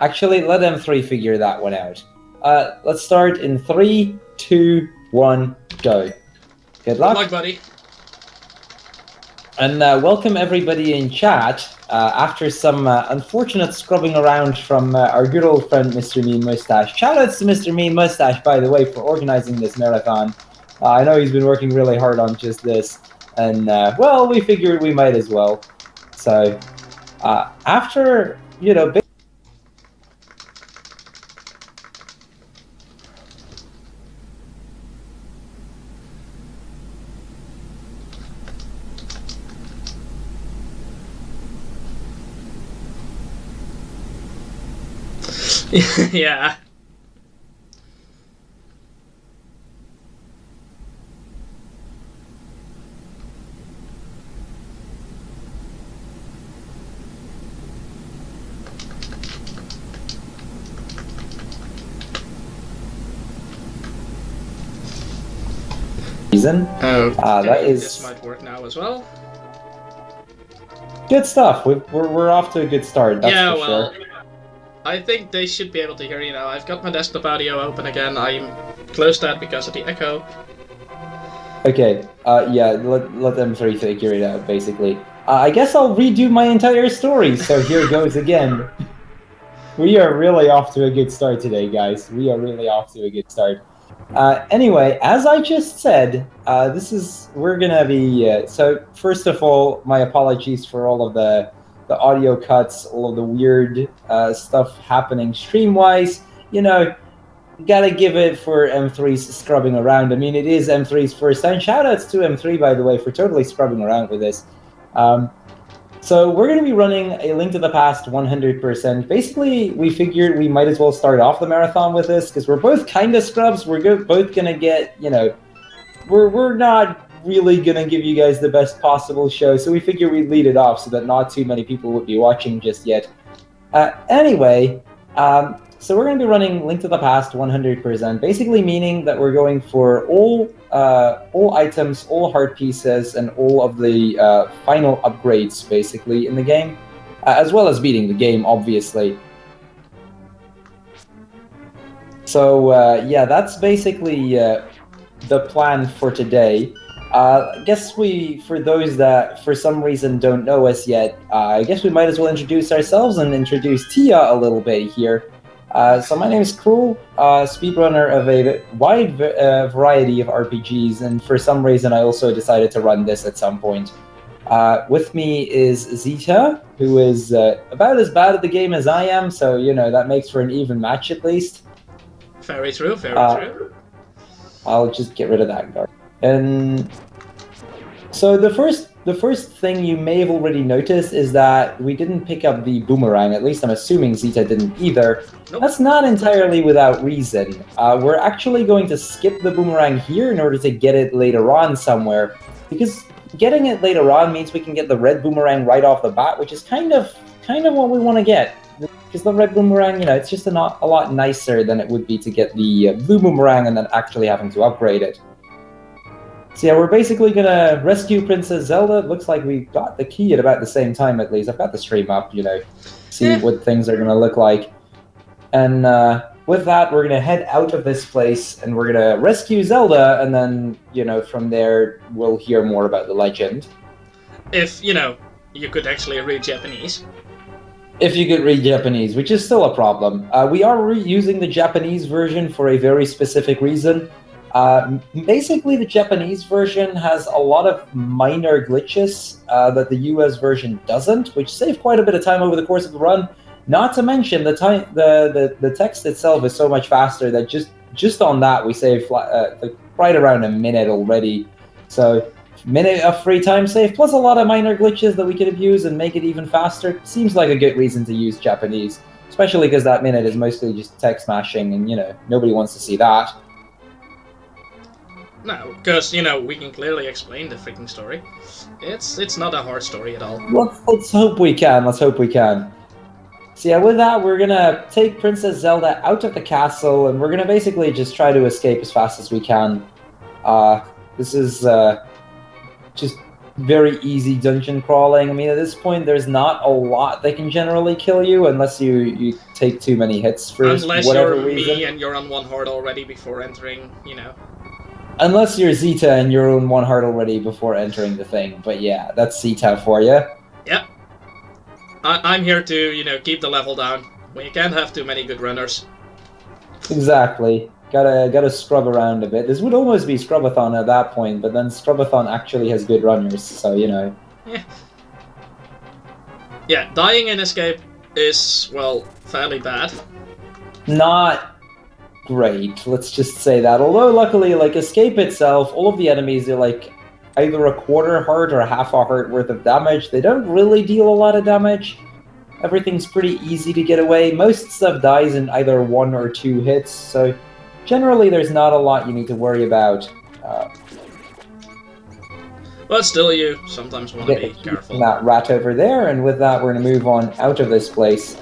Actually, let M3 figure that one out. Let's start in 3, 2, 1, go. Good luck. Good luck, buddy. And welcome everybody in chat. After some unfortunate scrubbing around from our good old friend Mr. Mean Mustache. Shoutouts to Mr. Mean Mustache, by the way, for organizing this marathon. I know he's been working really hard on just this, and well, we figured we might as well. So after, you know, Yeah. reason. Okay, that is this might work now as well. Good stuff. We're off to a good start. That's Yeah, for well, sure. I think they should be able to hear you now. I've got my desktop audio open again. I'm closed that because of the echo. Okay. Yeah. Let them three figure it out. Basically. I guess I'll redo my entire story. So here goes again. We are really off to a good start today, guys. We are really off to a good start. Anyway, as I just said, we're gonna be. So first of all, my apologies for all of the audio cuts, all of the weird stuff happening stream-wise. You know, gotta give it for M3's scrubbing around. I mean, it is M3's first time. Shoutouts to M3, by the way, for totally scrubbing around with this. So we're going to be running a Link to the Past 100%. Basically, we figured we might as well start off the marathon with this, because we're both kind of scrubs. We're both going to get, you know, we're not really going to give you guys the best possible show, so we figured we'd lead it off so that not too many people would be watching just yet. Anyway, so we're going to be running Link to the Past 100%, basically meaning that we're going for all items, all heart pieces, and all of the final upgrades, basically, in the game, as well as beating the game, obviously. So, yeah, that's basically the plan for today. I guess for those that for some reason don't know us yet, I guess we might as well introduce ourselves and introduce Tia a little bit here. So my name is Crrool, speedrunner of a wide variety of RPGs, and for some reason I also decided to run this at some point. With me is Xitaczz, who is about as bad at the game as I am, so, you know, that makes for an even match at least. Very true, very true. I'll just get rid of that guard. And so the first thing you may have already noticed is that we didn't pick up the boomerang. At least I'm assuming Xitaczz didn't either. Nope. That's not entirely without reason. We're actually going to skip the boomerang here in order to get it later on somewhere, because getting it later on means we can get the red boomerang right off the bat, which is kind of what we want to get. Because the red boomerang, you know, it's just a lot nicer than it would be to get the blue boomerang and then actually having to upgrade it. So yeah, we're basically gonna rescue Princess Zelda. It looks like we got the key at about the same time, at least. I've got the stream up, you know, see what things are gonna look like. And with that, we're gonna head out of this place and we're gonna rescue Zelda, and then, you know, from there, we'll hear more about the legend. If, you know, you could actually read Japanese. If you could read Japanese, which is still a problem. We are reusing the Japanese version for a very specific reason. Basically, the Japanese version has a lot of minor glitches that the US version doesn't, which save quite a bit of time over the course of the run. Not to mention the text itself is so much faster that just on that we save like right around a minute already. So minute of free time save plus a lot of minor glitches that we could abuse and make it even faster. Seems like a good reason to use Japanese, especially because that minute is mostly just text mashing, and, you know, nobody wants to see that. No, because, you know, we can clearly explain the freaking story. It's not a hard story at all. Let's hope we can. Let's hope we can. So yeah, with that, we're gonna take Princess Zelda out of the castle, and we're gonna basically just try to escape as fast as we can. This is just very easy dungeon crawling. I mean, at this point, there's not a lot that can generally kill you unless you take too many hits for Unless whatever you're reason. me and you're on one heart already before entering, you know. Unless you're Zeta and you're on one heart already before entering the thing. But yeah, that's Zeta for you. Yep. I'm here to, you know, keep the level down. We can't have too many good runners. Exactly. Gotta scrub around a bit. This would almost be Scrubathon at that point, but then Scrubathon actually has good runners, so you know. Yeah. Yeah, dying in Escape is, well, fairly bad. Not great, let's just say that. Although luckily, like, Escape itself, all of the enemies are like either a quarter heart or half a heart worth of damage. They don't really deal a lot of damage. Everything's pretty easy to get away. Most stuff dies in either 1 or 2 hits, so generally there's not a lot you need to worry about. But still, you sometimes want to be careful. That rat over there, and with that we're going to move on out of this place.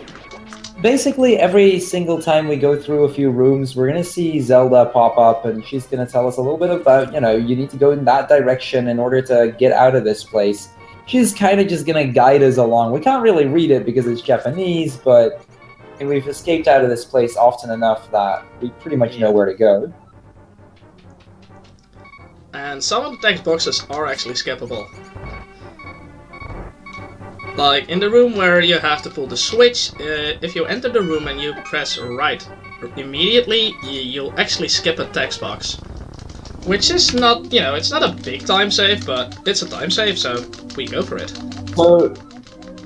Basically, every single time we go through a few rooms, we're going to see Zelda pop up, and she's going to tell us a little bit about, you know, you need to go in that direction in order to get out of this place. She's kind of just going to guide us along. We can't really read it because it's Japanese, but we've escaped out of this place often enough that we pretty much know where to go. And some of the text boxes are actually skippable. Like, in the room where you have to pull the switch, if you enter the room and you press right immediately, you'll actually skip a text box. Which is not, you know, it's not a big time save, but it's a time save, so we go for it. So,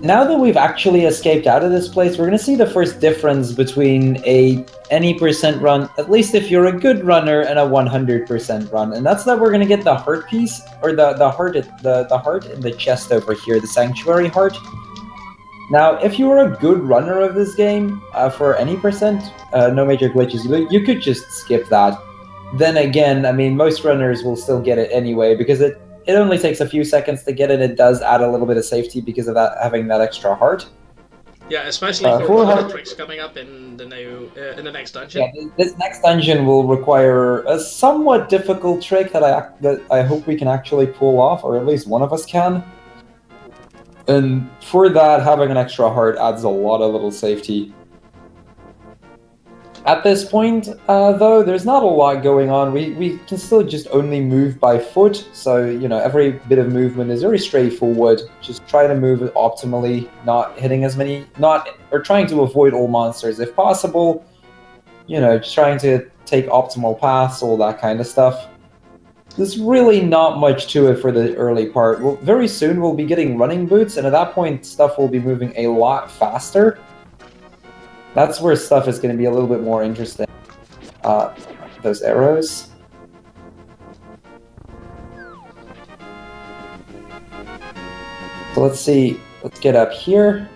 now that we've actually escaped out of this place, we're going to see the first difference between any percent run, at least if you're a good runner, and a 100% run. And that's that we're going to get the heart piece, or the heart in the chest over here, the sanctuary heart. Now, if you were a good runner of this game, for any percent, no major glitches, you could just skip that. Then again, I mean, most runners will still get it anyway, because it only takes a few seconds to get it. It does add a little bit of safety because of that, having that extra heart. Yeah, especially for other tricks coming up in the new in the next dungeon. Yeah, this next dungeon will require a somewhat difficult trick that I hope we can actually pull off, or at least one of us can. And for that, having an extra heart adds a lot of little safety. At this point, though, there's not a lot going on. We can still just only move by foot, so, you know, every bit of movement is very straightforward. Just try to move it optimally, not hitting as many, or trying to avoid all monsters if possible. You know, just trying to take optimal paths, all that kind of stuff. There's really not much to it for the early part. Very soon we'll be getting running boots, and at that point, stuff will be moving a lot faster. That's where stuff is going to be a little bit more interesting. Those arrows. So let's see. Let's get up here.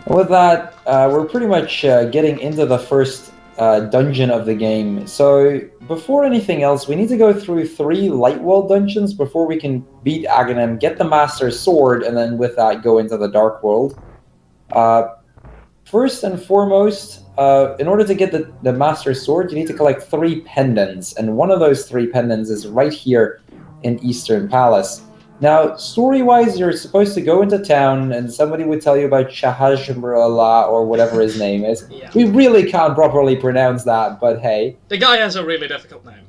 And with that, we're pretty much getting into the first dungeon of the game. So before anything else, we need to go through 3 light world dungeons before we can beat Aghanim, get the Master Sword, and then with that go into the Dark World. First and foremost, in order to get the Master Sword, you need to collect 3 pendants, and one of those 3 pendants is right here in Eastern Palace. Now, story-wise, you're supposed to go into town, and somebody would tell you about Xitaczz or whatever his name is. Yeah. We really can't properly pronounce that, but hey. The guy has a really difficult name.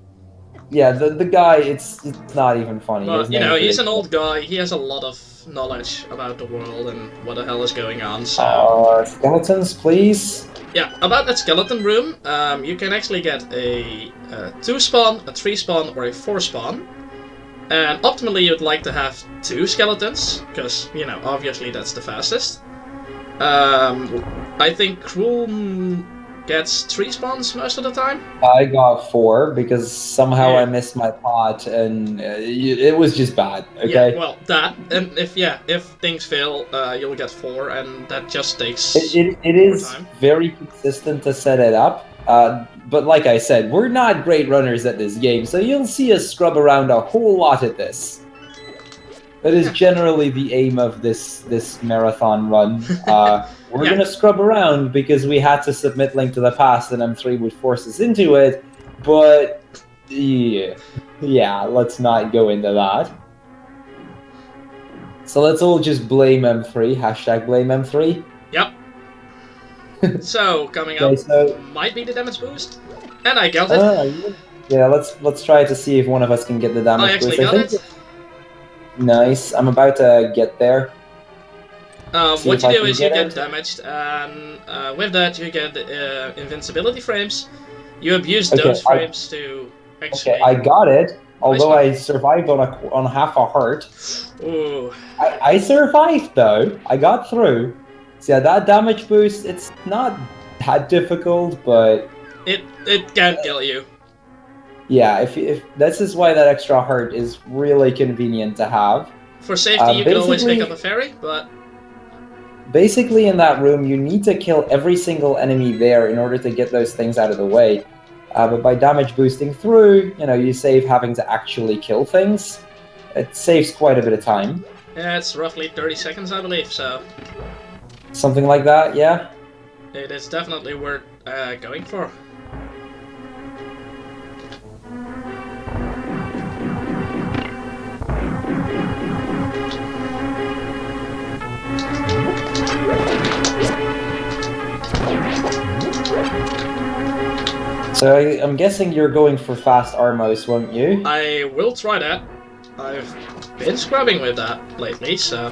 Yeah, the guy, it's not even funny. But, you know, he's an old guy, he has a lot of knowledge about the world and what the hell is going on, so... Skeletons, please? Yeah, about that skeleton room, you can actually get a 2 spawn, a 3 spawn, or a 4 spawn. And optimally you'd like to have 2 skeletons, because, you know, obviously that's the fastest. I think Crrool gets 3 spawns most of the time. I got 4 because somehow Yeah. I missed my pot and it was just bad. Okay. Yeah, well, that, and if things fail, you'll get 4, and that just takes It is time. very consistent to set it up. But like I said, we're not great runners at this game, so you'll see us scrub around a whole lot at this. That is generally the aim of this marathon run. We're gonna scrub around because we had to submit Link to the Past, and M3 would force us into it. But yeah, Yeah, let's not go into that. So let's all just blame M3, hashtag blame M3. Yep. So, coming Okay, up so- might be the damage boost. And I got it. Yeah, let's try to see if one of us can get the damage I actually boost. got it. Nice. I'm about to get there. See What if you I do can is you get get it. damaged, and with that you get invincibility frames. You abuse Okay, those frames to actually... Okay, I got it. Although one. I survived on half a heart. Ooh. I survived though. I got through. So yeah, that damage boost, it's not that difficult, but It can kill you. yeah, if this is why that extra heart is really convenient to have. For safety, you can always pick up a fairy, but... Basically, in that room, you need to kill every single enemy there in order to get those things out of the way. But by damage boosting through, you save having to actually kill things. It saves quite a bit of time. Yeah, it's roughly 30 seconds, I believe, so... Something like that, yeah? It is definitely worth going for. So I'm guessing you're going for fast Armos, won't you? I will try that. I've been scrubbing with that lately, so...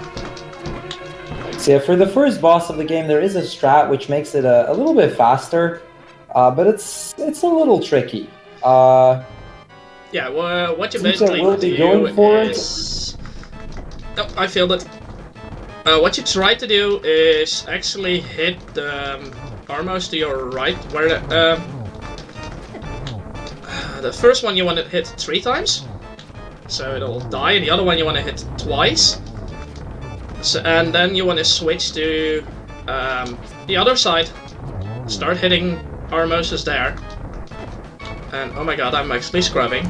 So yeah, for the first boss of the game, there is a strat which makes it a little bit faster, but it's a little tricky. Yeah, well, what you Seems basically will be going for is... Oh, I failed it. What you try to do is actually hit the Armos to your right, where the first one you want to hit 3 times, so it'll die, and the other one you want to hit twice. So, and then you want to switch to the other side. Start hitting Armoses there. And oh my god, I'm actually scrubbing.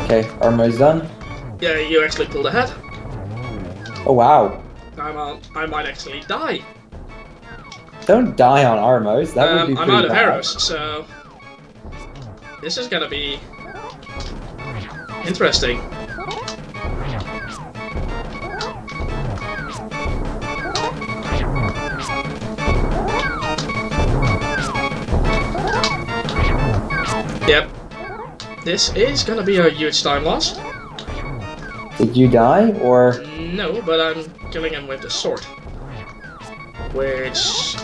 Okay, Armo's done. Yeah, you actually pulled ahead. Oh wow. I might actually die. Don't die on Armos, that would be I'm pretty out of bad. arrows, so... This is gonna be... interesting. Yep. This is gonna be a huge time loss. Did you die, or...? No, but I'm killing him with the sword. Which...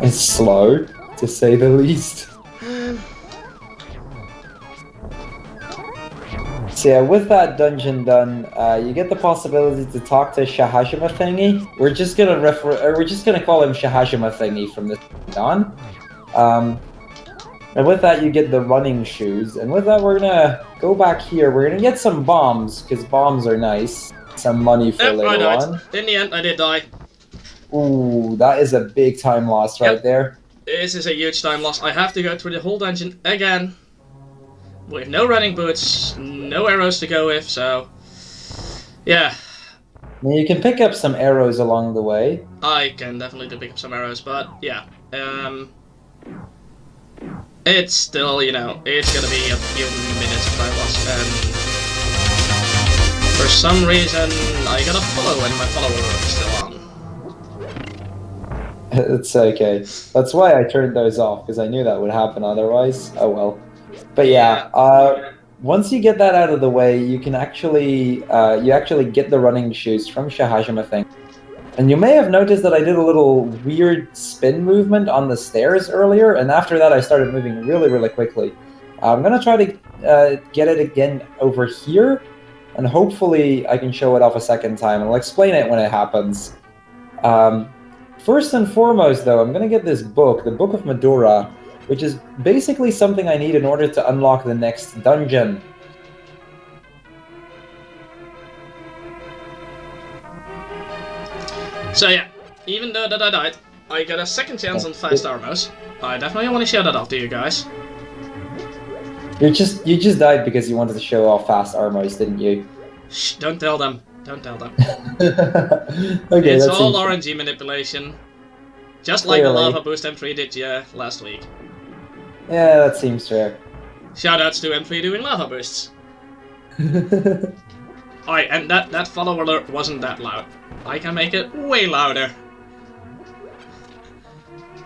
It's slow, to say the least. So yeah, with that dungeon done, you get the possibility to talk to Shahajima Thingy. We're just gonna call him Shahajima Thingy from this on. And with that, you get the running shoes. And with that, we're gonna go back here. We're gonna get some bombs, because bombs are nice. Some money for later I died. on. In the end, I did die. Ooh, that is a big time loss right there. This is a huge time loss. I have to go through the whole dungeon again. With no running boots, no arrows to go with, so... Yeah. Now, you can pick up some arrows along the way. I can definitely pick up some arrows, but yeah. It's still, it's gonna be a few minutes of time loss, and... For some reason, I got a follow and my follower is still on. It's okay. That's why I turned those off, because I knew that would happen otherwise. Oh well. But yeah, once you get that out of the way, you can actually get the running shoes from Shahajima Thing. And you may have noticed that I did a little weird spin movement on the stairs earlier, and after that I started moving really, really quickly. I'm gonna try to get it again over here, and hopefully I can show it off a second time, and I'll explain it when it happens. First and foremost, though, I'm gonna get this book, the Book of Medora, which is basically something I need in order to unlock the next dungeon. So yeah, even though that I died, I got a second chance on fast Armos. I definitely want to show that off to you guys. You just died because you wanted to show off fast Armos, didn't you? Shh, don't tell them. Don't tell them. Okay, it's all RNG manipulation. Just like the lava boost M3 did last week. Yeah, that seems fair. Shoutouts to M3 doing lava bursts. Alright, and that follow alert wasn't that loud. I can make it way louder.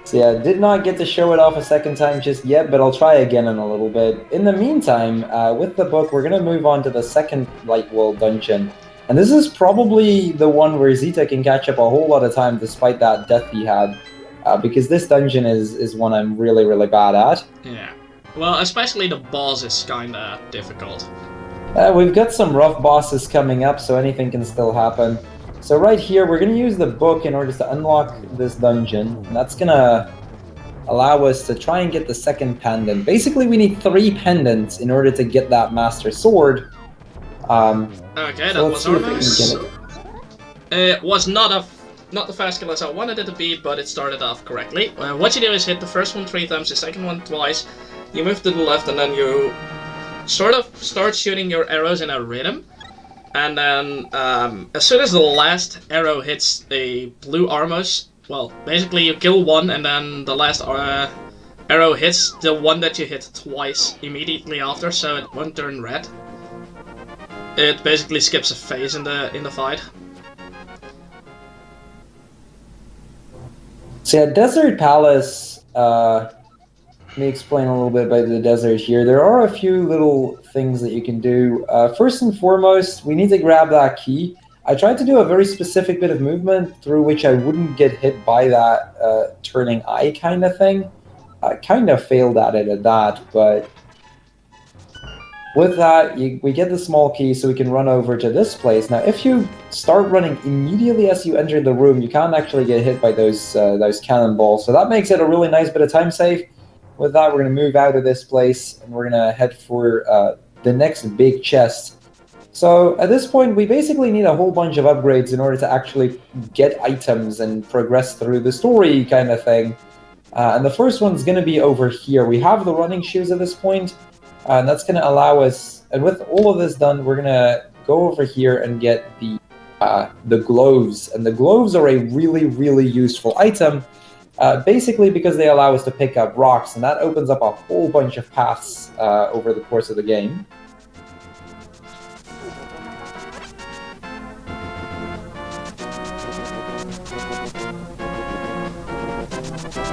So yeah, did not get to show it off a second time just yet, but I'll try again in a little bit. In the meantime, with the book, we're going to move on to the second Light World dungeon. And this is probably the one where Xitaczz can catch up a whole lot of time despite that death he had. Because this dungeon is one I'm really, really bad at. Yeah. Well, especially the boss is kinda difficult. We've got some rough bosses coming up, so anything can still happen. So right here, we're going to use the book in order to unlock this dungeon. And that's going to allow us to try and get the second pendant. Basically, we need 3 pendants in order to get that Master Sword. Okay, that was almost... It was not the fast kill as I wanted it to be, but it started off correctly. What you do is hit the first one 3 times, the second one twice. You move to the left, and then you sort of start shooting your arrows in a rhythm. And then, as soon as the last arrow hits a blue armos, well, basically you kill one, and then the last arrow hits the one that you hit twice immediately after, so it won't turn red. It basically skips a phase in the fight. So yeah, Desert Palace, let me explain a little bit about the desert here. There are a few little things that you can do. First and foremost, we need to grab that key. I tried to do a very specific bit of movement through which I wouldn't get hit by that turning eye kind of thing. I kind of failed at it at that, but with that, we get the small key so we can run over to this place. Now, if you start running immediately as you enter the room, you can't actually get hit by those cannonballs. So that makes it a really nice bit of time save. With that, we're going to move out of this place, and we're going to head for the next big chest. So at this point, we basically need a whole bunch of upgrades in order to actually get items and progress through the story kind of thing. And the first one's going to be over here. We have the running shoes at this point, and that's going to allow us... And with all of this done, we're going to go over here and get the gloves. And the gloves are a really, really useful item. Basically because they allow us to pick up rocks, and that opens up a whole bunch of paths over the course of the game.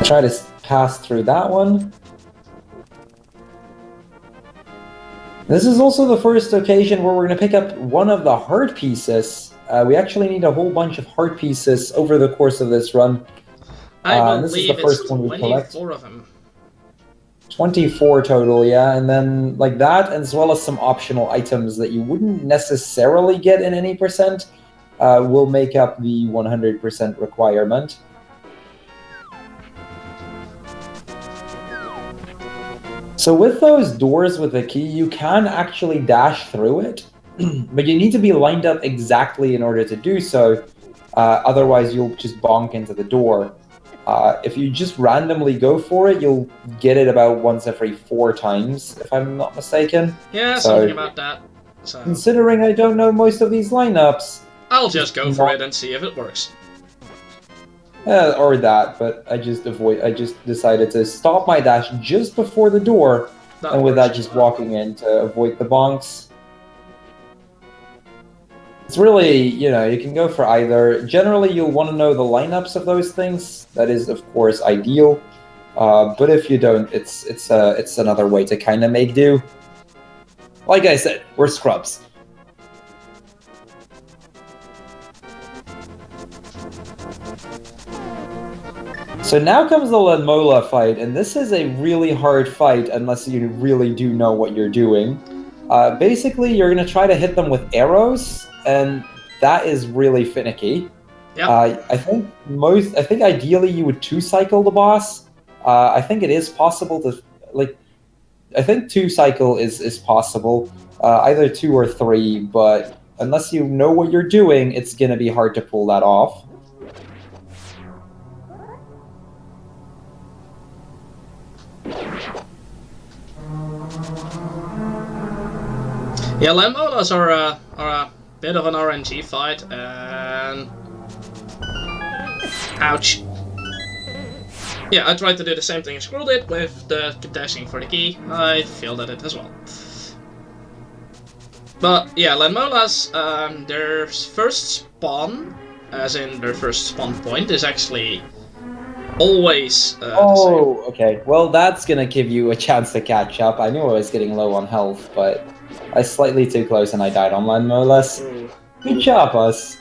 Try to pass through that one. This is also the first occasion where we're going to pick up one of the heart pieces. We actually need a whole bunch of heart pieces over the course of this run. I this is believe the first it's one we collect. 24 of them. 24 total, yeah, and then like that, as well as some optional items that you wouldn't necessarily get in any percent, will make up the 100% requirement. So with those doors with the key, you can actually dash through it, but you need to be lined up exactly in order to do so, otherwise you'll just bonk into the door. If you just randomly go for it, you'll get it about once every 4 times, if I'm not mistaken. Yeah, something about that. So, considering I don't know most of these lineups... I'll just go for it and see if it works. Or that, but I just decided to stop my dash just before the door, and with that just walking in to avoid the bonks. It's really, you know, you can go for either. Generally, you'll want to know the lineups of those things. That is, of course, ideal. But if you don't, it's another way to kind of make do. Like I said, we're scrubs. So now comes the Lanmola fight, and this is a really hard fight unless you really do know what you're doing. Basically, you're going to try to hit them with arrows, and that is really finicky. Yep. I think ideally you would 2-cycle the boss. I think it is possible to, like, I think 2-cycle is possible, either 2 or 3, but unless you know what you're doing, it's going to be hard to pull that off. Yeah, Lanmolas are a bit of an RNG fight, and... Ouch. Yeah, I tried to do the same thing as Crrool did with the dashing for the key. I failed at it as well. But yeah, Lanmolas, their first spawn, as in their first spawn point, is actually always the same. Oh, okay. Well, that's gonna give you a chance to catch up. I knew I was getting low on health, but I was slightly too close and I died on land more or less. Good job, us.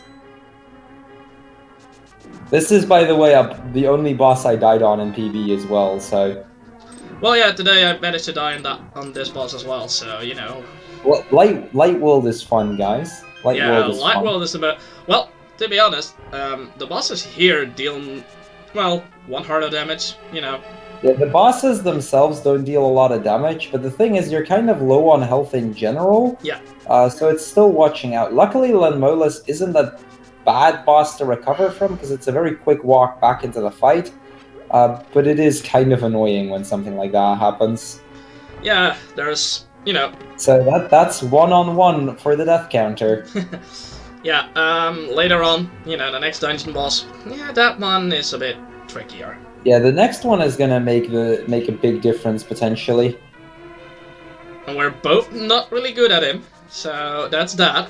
This is, by the way, the only boss I died on in PB as well, so... Well, yeah, today I managed to die on this boss as well, so, you know... Well, Light World is fun, guys. Light World is Light fun. World is about... Well, to be honest, the bosses here deal, well, 1 heart of damage, you know. Yeah, the bosses themselves don't deal a lot of damage, but the thing is, you're kind of low on health in general. Yeah. So it's still watching out. Luckily, Lanmolas isn't a bad boss to recover from, because it's a very quick walk back into the fight. But it is kind of annoying when something like that happens. Yeah, there's, you know... So that's 1-on-1 for the death counter. Yeah, later on, you know, the next dungeon boss, yeah, that one is a bit trickier. Yeah, the next one is gonna make a big difference potentially. And we're both not really good at him, so that's that.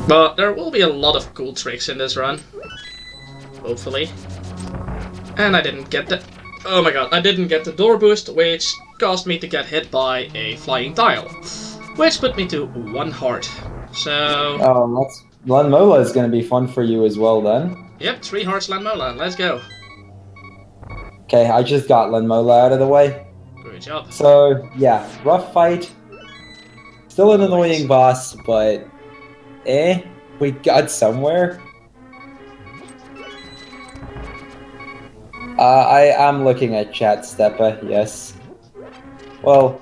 But there will be a lot of cool tricks in this run. Hopefully. And I didn't get the... Oh my god, I didn't get the door boost, which caused me to get hit by a flying tile. Which put me to 1 heart. So... Oh, Lanmola is gonna be fun for you as well then. Yep, 3 hearts Lanmola, let's go. Okay, I just got Lanmola out of the way. Good job. So, yeah, rough fight. Still an annoying boss, but... we got somewhere. I am looking at chat, Steppa, yes. Well,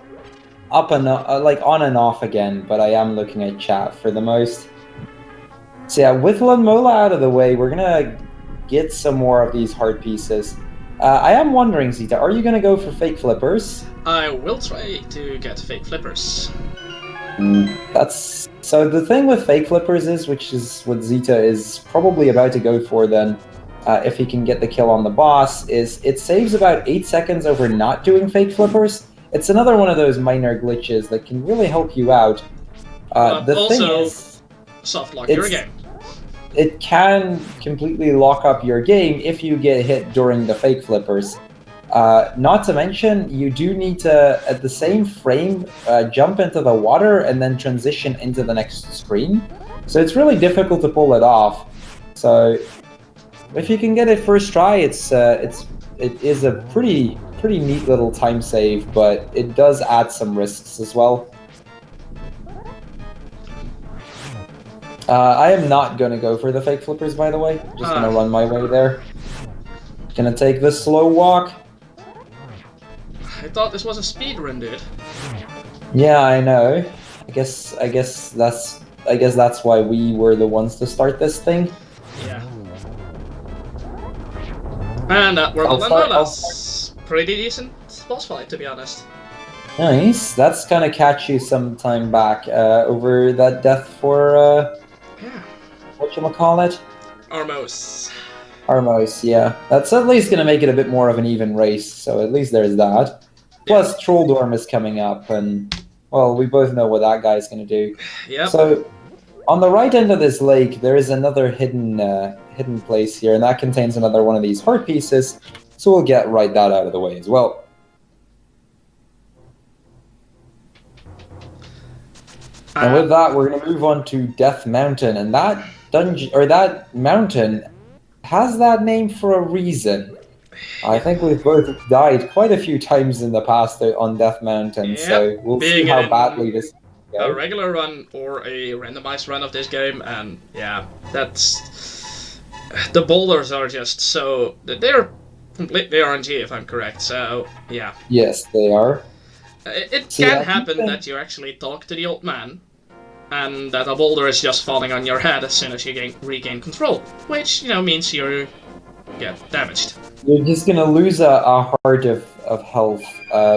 up and like on and off again, but I am looking at chat for the most. So yeah, with Lanmola out of the way, we're gonna get some more of these heart pieces. I am wondering, Zita, are you gonna go for fake flippers? I will try to get fake flippers. That's so the thing with fake flippers is, which is what Zita is probably about to go for then, if he can get the kill on the boss, is it saves about 8 seconds over not doing fake flippers. It's another one of those minor glitches that can really help you out. The also, thing is, soft lock your game. It can completely lock up your game if you get hit during the fake flippers. Not to mention, you do need to, at the same frame, jump into the water and then transition into the next screen. So it's really difficult to pull it off. So if you can get it first try, it is a pretty neat little time save, but it does add some risks as well. I am not gonna go for the fake flippers, by the way. Just gonna run my way there. Gonna take the slow walk. I thought this was a speed run, dude. Yeah, I know. I guess that's why we were the ones to start this thing. Yeah. And that were the pretty decent boss fight, to be honest. Nice. That's gonna catch you some time back over that death for yeah. Whatchamacallit? Armos, yeah. That's at least gonna make it a bit more of an even race, so at least there's that. Plus, Trolldorm is coming up, and, well, we both know what that guy's gonna do. Yep. So, on the right end of this lake, there is another hidden place here, and that contains another one of these heart pieces, so we'll get that out of the way as well. And with that, we're going to move on to Death Mountain, and that dungeon, or that mountain, has that name for a reason. I think we've both died quite a few times in the past on Death Mountain, so we'll see how badly this goes. A regular run or a randomized run of this game, and yeah, that's... The boulders are just so... They're completely RNG, if I'm correct, so yeah. Yes, they are. It See, can I happen think- that you actually talk to the old man, and that a boulder is just falling on your head as soon as you regain control, which, means you get damaged. You're just gonna lose a heart of health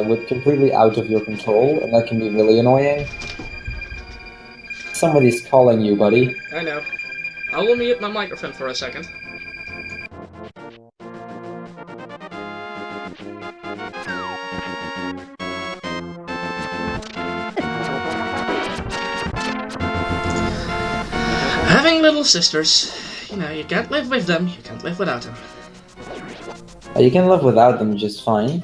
with completely out of your control, and that can be really annoying. Somebody's calling you, buddy. I know. I will mute my microphone for a second. Having little sisters, you can't live with them, you can't live without them. You can live without them just fine.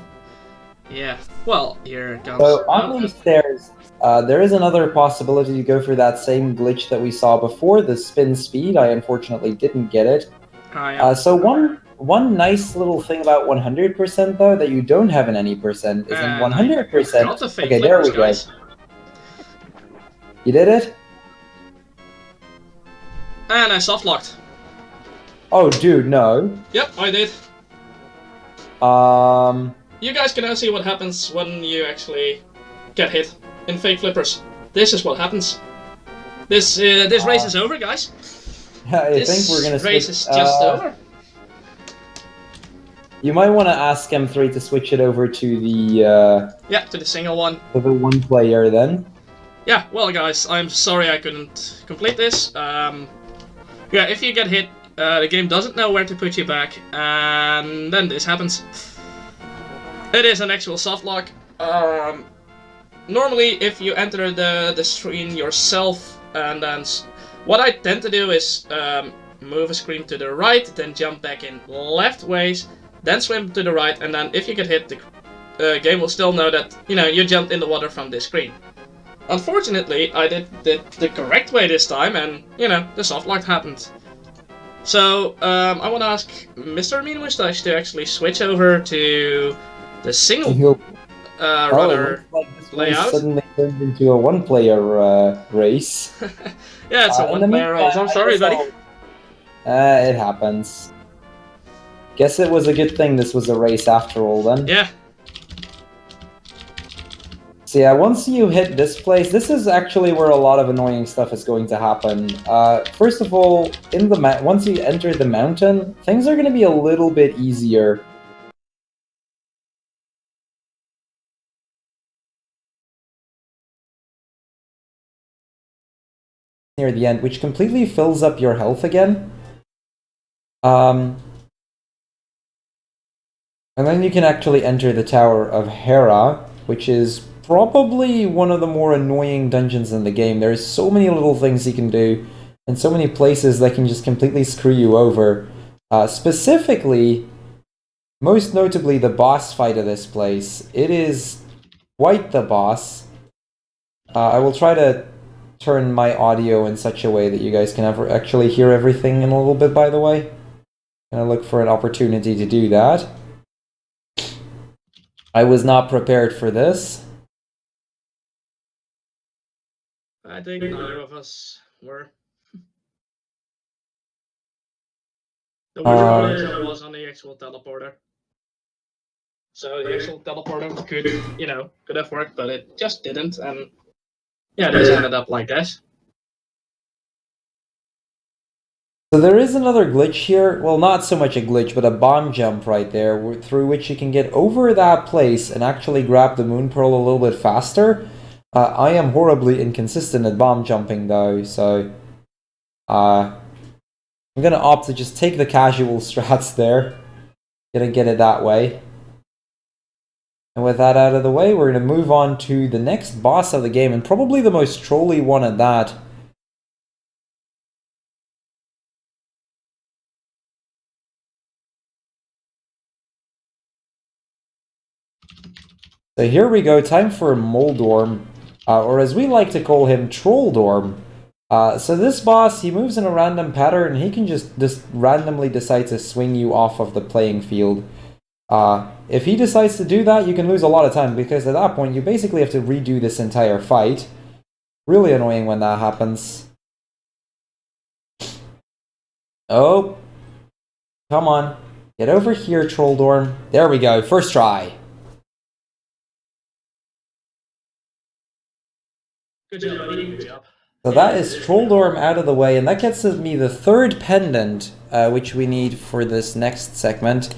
Yeah, well, here comes... So on these stairs, there is another possibility to go for that same glitch that we saw before, the spin speed. I unfortunately didn't get it. Yeah. So one nice little thing about 100% though that you don't have in any percent is in 100%. Got the fake Okay, there we flippers, go. guys. You did it? And I soft locked. Oh, dude, no. Yep, I did. You guys can now see what happens when you actually get hit in fake flippers. This is what happens. This race is over, guys. I think we're gonna This race switch, is just over. You might want to ask M3 to switch it over to the Yeah, to the single one. to the one player then. Yeah, well, guys, I'm sorry I couldn't complete this. Yeah, if you get hit, the game doesn't know where to put you back, and then this happens. It is an actual softlock. Normally, if you enter the screen yourself, and then what I tend to do is move a screen to the right, then jump back in left ways, then swim to the right, and then if you get hit, the game will still know that you jumped in the water from this screen. Unfortunately, I did the correct way this time, and the softlock happened. So I want to ask Mr. Mean Moustache to actually switch over to the single runner layout. Suddenly turned into a one-player race. Yeah, it's a one-player race. I'm sorry, buddy. It happens. Guess it was a good thing this was a race after all, then. Yeah. So yeah, once you hit this place, this is actually where a lot of annoying stuff is going to happen. First of all, once you enter the mountain, things are going to be a little bit easier. Near the end, which completely fills up your health again. And then you can actually enter the Tower of Hera, which is probably one of the more annoying dungeons in the game. There's so many little things you can do, and so many places that can just completely screw you over. Specifically, most notably, the boss fight of this place. It is quite the boss. I will try to turn my audio in such a way that you guys can actually hear everything in a little bit, by the way. And I look for an opportunity to do that. I was not prepared for this. I think neither of us were. The winner was on the actual teleporter. So the actual teleporter could have worked, but it just didn't, and yeah, this ended up like this. So there is another glitch here. Well, not so much a glitch, but a bomb jump right there, through which you can get over that place and actually grab the moon pearl a little bit faster. I am horribly inconsistent at bomb jumping, though, so I'm gonna opt to just take the casual strats there. Gonna get it that way. And with that out of the way, we're gonna move on to the next boss of the game, and probably the most trolly one at that. So here we go, time for Moldorm, or as we like to call him, Trolldorm. So this boss, he moves in a random pattern, and he can just randomly decide to swing you off of the playing field. If he decides to do that, you can lose a lot of time, because at that point, you basically have to redo this entire fight. Really annoying when that happens. Oh. Come on. Get over here, Trolldorm. There we go, first try. Good job, buddy. Good job. So that is Trolldorm out of the way, and that gets me the third pendant, which we need for this next segment.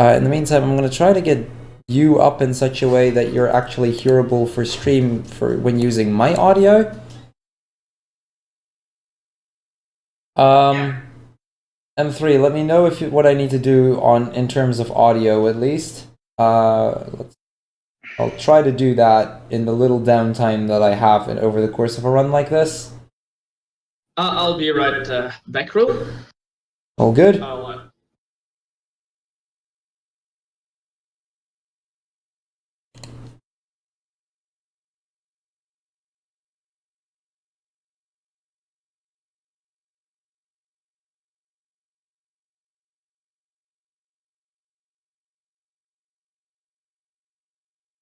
In the meantime, I'm going to try to get you up in such a way that you're actually hearable for stream for when using my audio. M3, let me know what I need to do in terms of audio at least. I'll try to do that in the little downtime that I have over the course of a run like this. I'll be right back, Crrool. All good?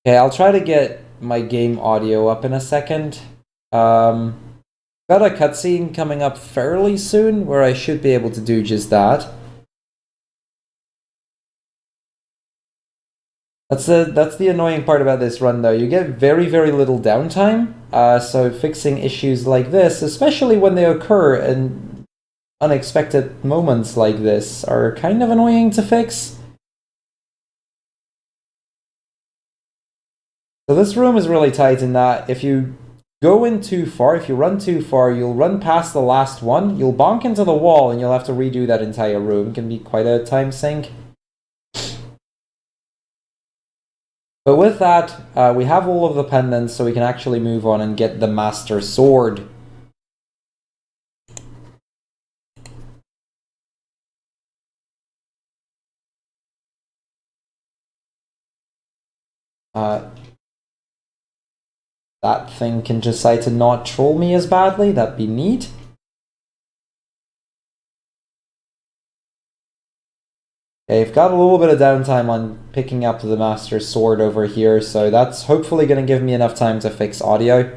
Okay, I'll try to get my game audio up in a second. Got a cutscene coming up fairly soon where I should be able to do just that. That's the annoying part about this run though. You get very, very little downtime. So fixing issues like this, especially when they occur in unexpected moments like this, are kind of annoying to fix. So this room is really tight in that if you go in too far, if you run too far, you'll run past the last one, you'll bonk into the wall, and you'll have to redo that entire room. It can be quite a time sink. But with that, we have all of the pendants, so we can actually move on and get the Master Sword. That thing can decide to not troll me as badly. That'd be neat. Okay, I've got a little bit of downtime on picking up the Master Sword over here, so that's hopefully going to give me enough time to fix audio.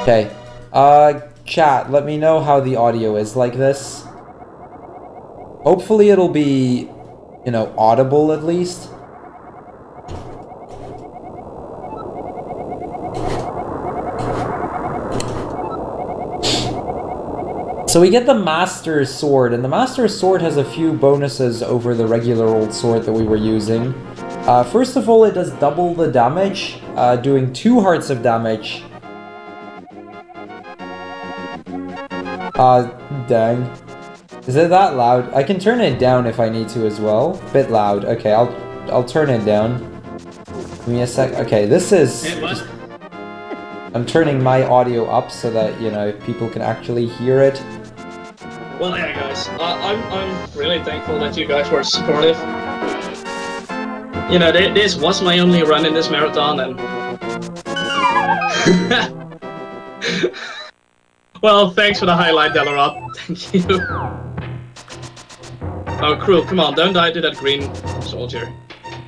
Okay. Chat, let me know how the audio is like this. Hopefully it'll be, you know, audible at least. So we get the Master Sword, and the Master Sword has a few bonuses over the regular old sword that we were using. First of all, it does double the damage, doing 2 hearts of damage. Dang. Is it that loud? I can turn it down if I need to as well. Bit loud. Okay, I'll turn it down. Give me a sec. Okay, this is... Hey, what? I'm turning my audio up so that, you know, people can actually hear it. Well, yeah, guys. I'm really thankful that you guys were supportive. You know, this was my only run in this marathon, and... Well, thanks for the highlight, Delarop. Thank you. Oh, Crrool, come on, don't die to that green soldier.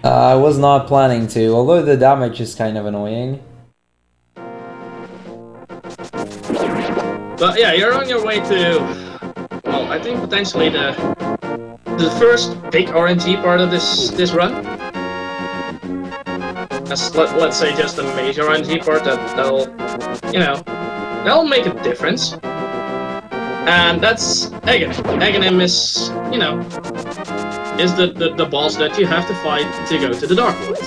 I was not planning to, although the damage is kind of annoying. But yeah, you're on your way to... Well, I think potentially the first big RNG part of this run. Let's say just a major RNG part that'll, you know, that'll make a difference. And that's Aghanim. Aghanim is, you know, is the boss that you have to fight to go to the Dark World.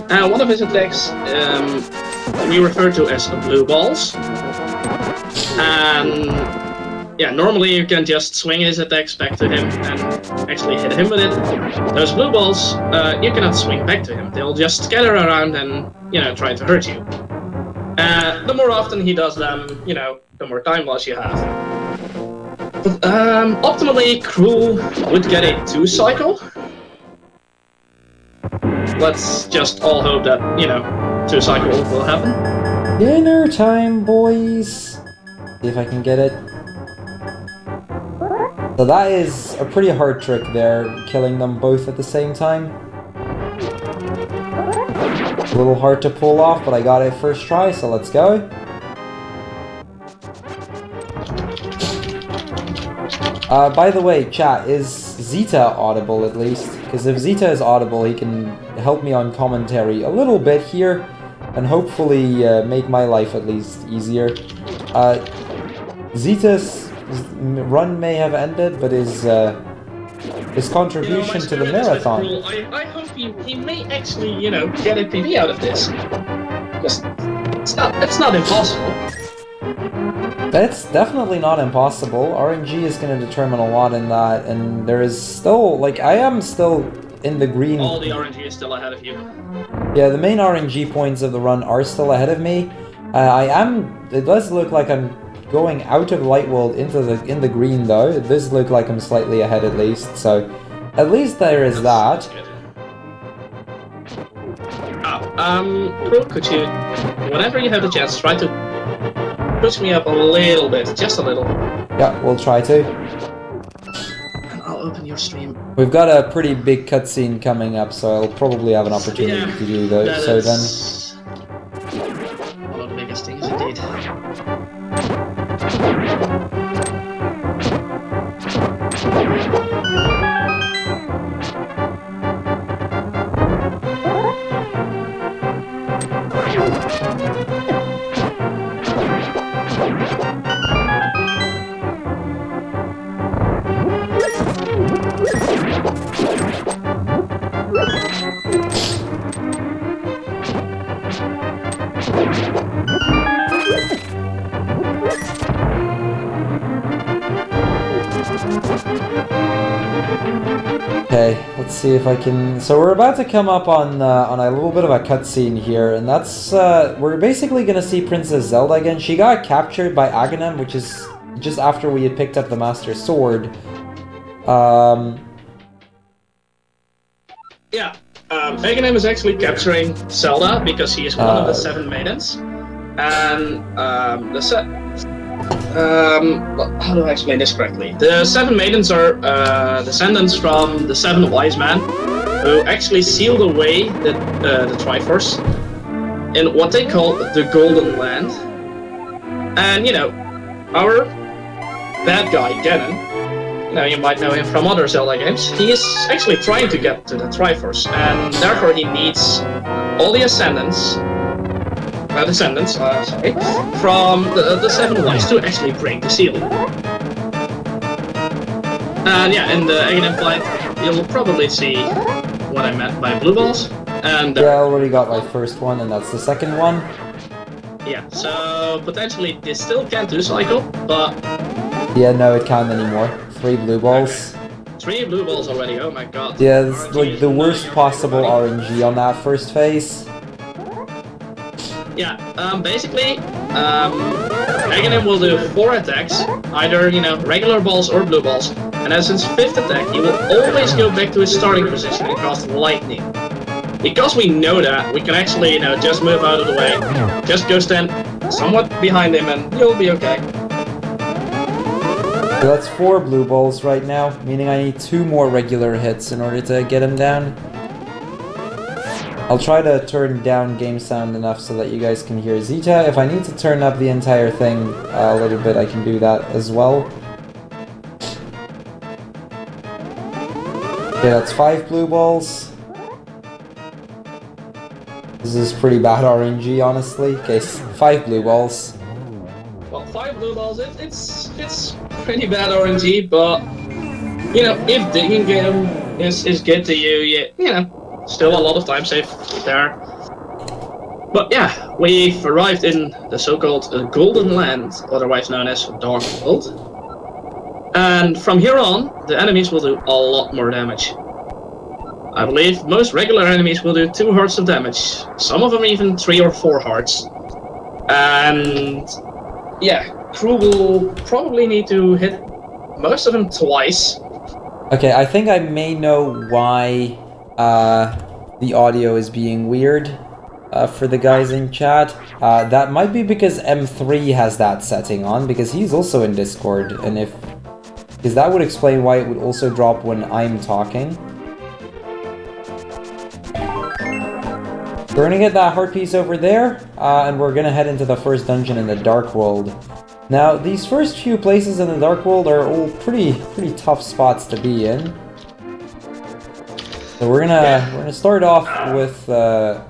And one of his attacks we refer to as blue balls. And yeah, normally you can just swing his attacks back to him and actually hit him with it. Those blue balls, you cannot swing back to him. They'll just scatter around and, you know, try to hurt you. The more often he does them, you know, the more time loss you have. But optimally, Crrool would get a 2-cycle. Let's just all hope that, you know, 2-cycle will happen. Dinner time, boys! See if I can get it. So that is a pretty hard trick there, killing them both at the same time. A little hard to pull off, but I got it first try, so let's go. By the way, chat, is Zita audible at least? Because if Zita is audible, he can help me on commentary a little bit here, and hopefully make my life at least easier. Zita's run may have ended, but his contribution to the marathon... I hope he may actually, you know, get a PB out of this. Because it's not impossible. That's definitely not impossible. RNG is going to determine a lot in that, and there is still, like, I am still in the green. All the RNG is still ahead of you. Yeah, the main RNG points of the run are still ahead of me. It does look like I'm going out of Light World in the green though. It does look like I'm slightly ahead at least, so at least there is that. Crrool, could you, whenever you have the chance, try to push me up a little bit, just a little. Yeah, we'll try to. And I'll open your stream. We've got a pretty big cutscene coming up, so I'll probably have an opportunity to do those. So then, one of the biggest things indeed. okay, let's see if I can... So we're about to come up on a little bit of a cutscene here, and that's... we're basically gonna see Princess Zelda again. She got captured by Aghanim, which is just after we had picked up the Master Sword. Yeah, Aghanim is actually capturing Zelda because he is one of the 7 maidens. And how do I explain this correctly? The 7 maidens are descendants from the 7 wise men who actually sealed away the Triforce in what they call the Golden Land. And, you know, our bad guy, Ganon, you know, you might know him from other Zelda games, he is actually trying to get to the Triforce, and therefore he needs all the descendants, from the 7 wise to actually break the seal. And yeah, in the Aghanim fight, you'll probably see what I meant by blue balls. And yeah, I already got my first one, and that's the second one. Yeah, so potentially this still can't do cycle, but... Yeah, no, it can't anymore. 3 blue balls. Okay. 3 blue balls already, oh my god. Yeah, it's like the worst possible RNG on that first phase. Yeah, basically, Aghanim will do 4 attacks, either, you know, regular balls or blue balls, and as his 5th attack, he will always go back to his starting position and cast lightning. Because we know that, we can actually, you know, just move out of the way, just go stand somewhat behind him and you'll be okay. So that's 4 blue balls right now, meaning I need 2 more regular hits in order to get him down. I'll try to turn down game sound enough so that you guys can hear Zita. If I need to turn up the entire thing a little bit, I can do that as well. Okay, that's 5 blue balls. This is pretty bad RNG, honestly. Okay, 5 blue balls. Well, 5 blue balls, it's pretty bad RNG, but, you know, if digging game is good to you, you know, still a lot of time saved there. But yeah, we've arrived in the so-called Golden Land, otherwise known as Dark World. And from here on, the enemies will do a lot more damage. I believe most regular enemies will do 2 hearts of damage, some of them even 3 or 4 hearts. And yeah, Crrool will probably need to hit most of them twice. Okay, I think I may know why the audio is being weird for the guys in chat. That might be because M3 has that setting on, because he's also in Discord, and because that would explain why it would also drop when I'm talking. We're gonna get that heart piece over there, and we're gonna head into the first dungeon in the Dark World. Now, these first few places in the Dark World are all pretty tough spots to be in. So we're gonna start off with the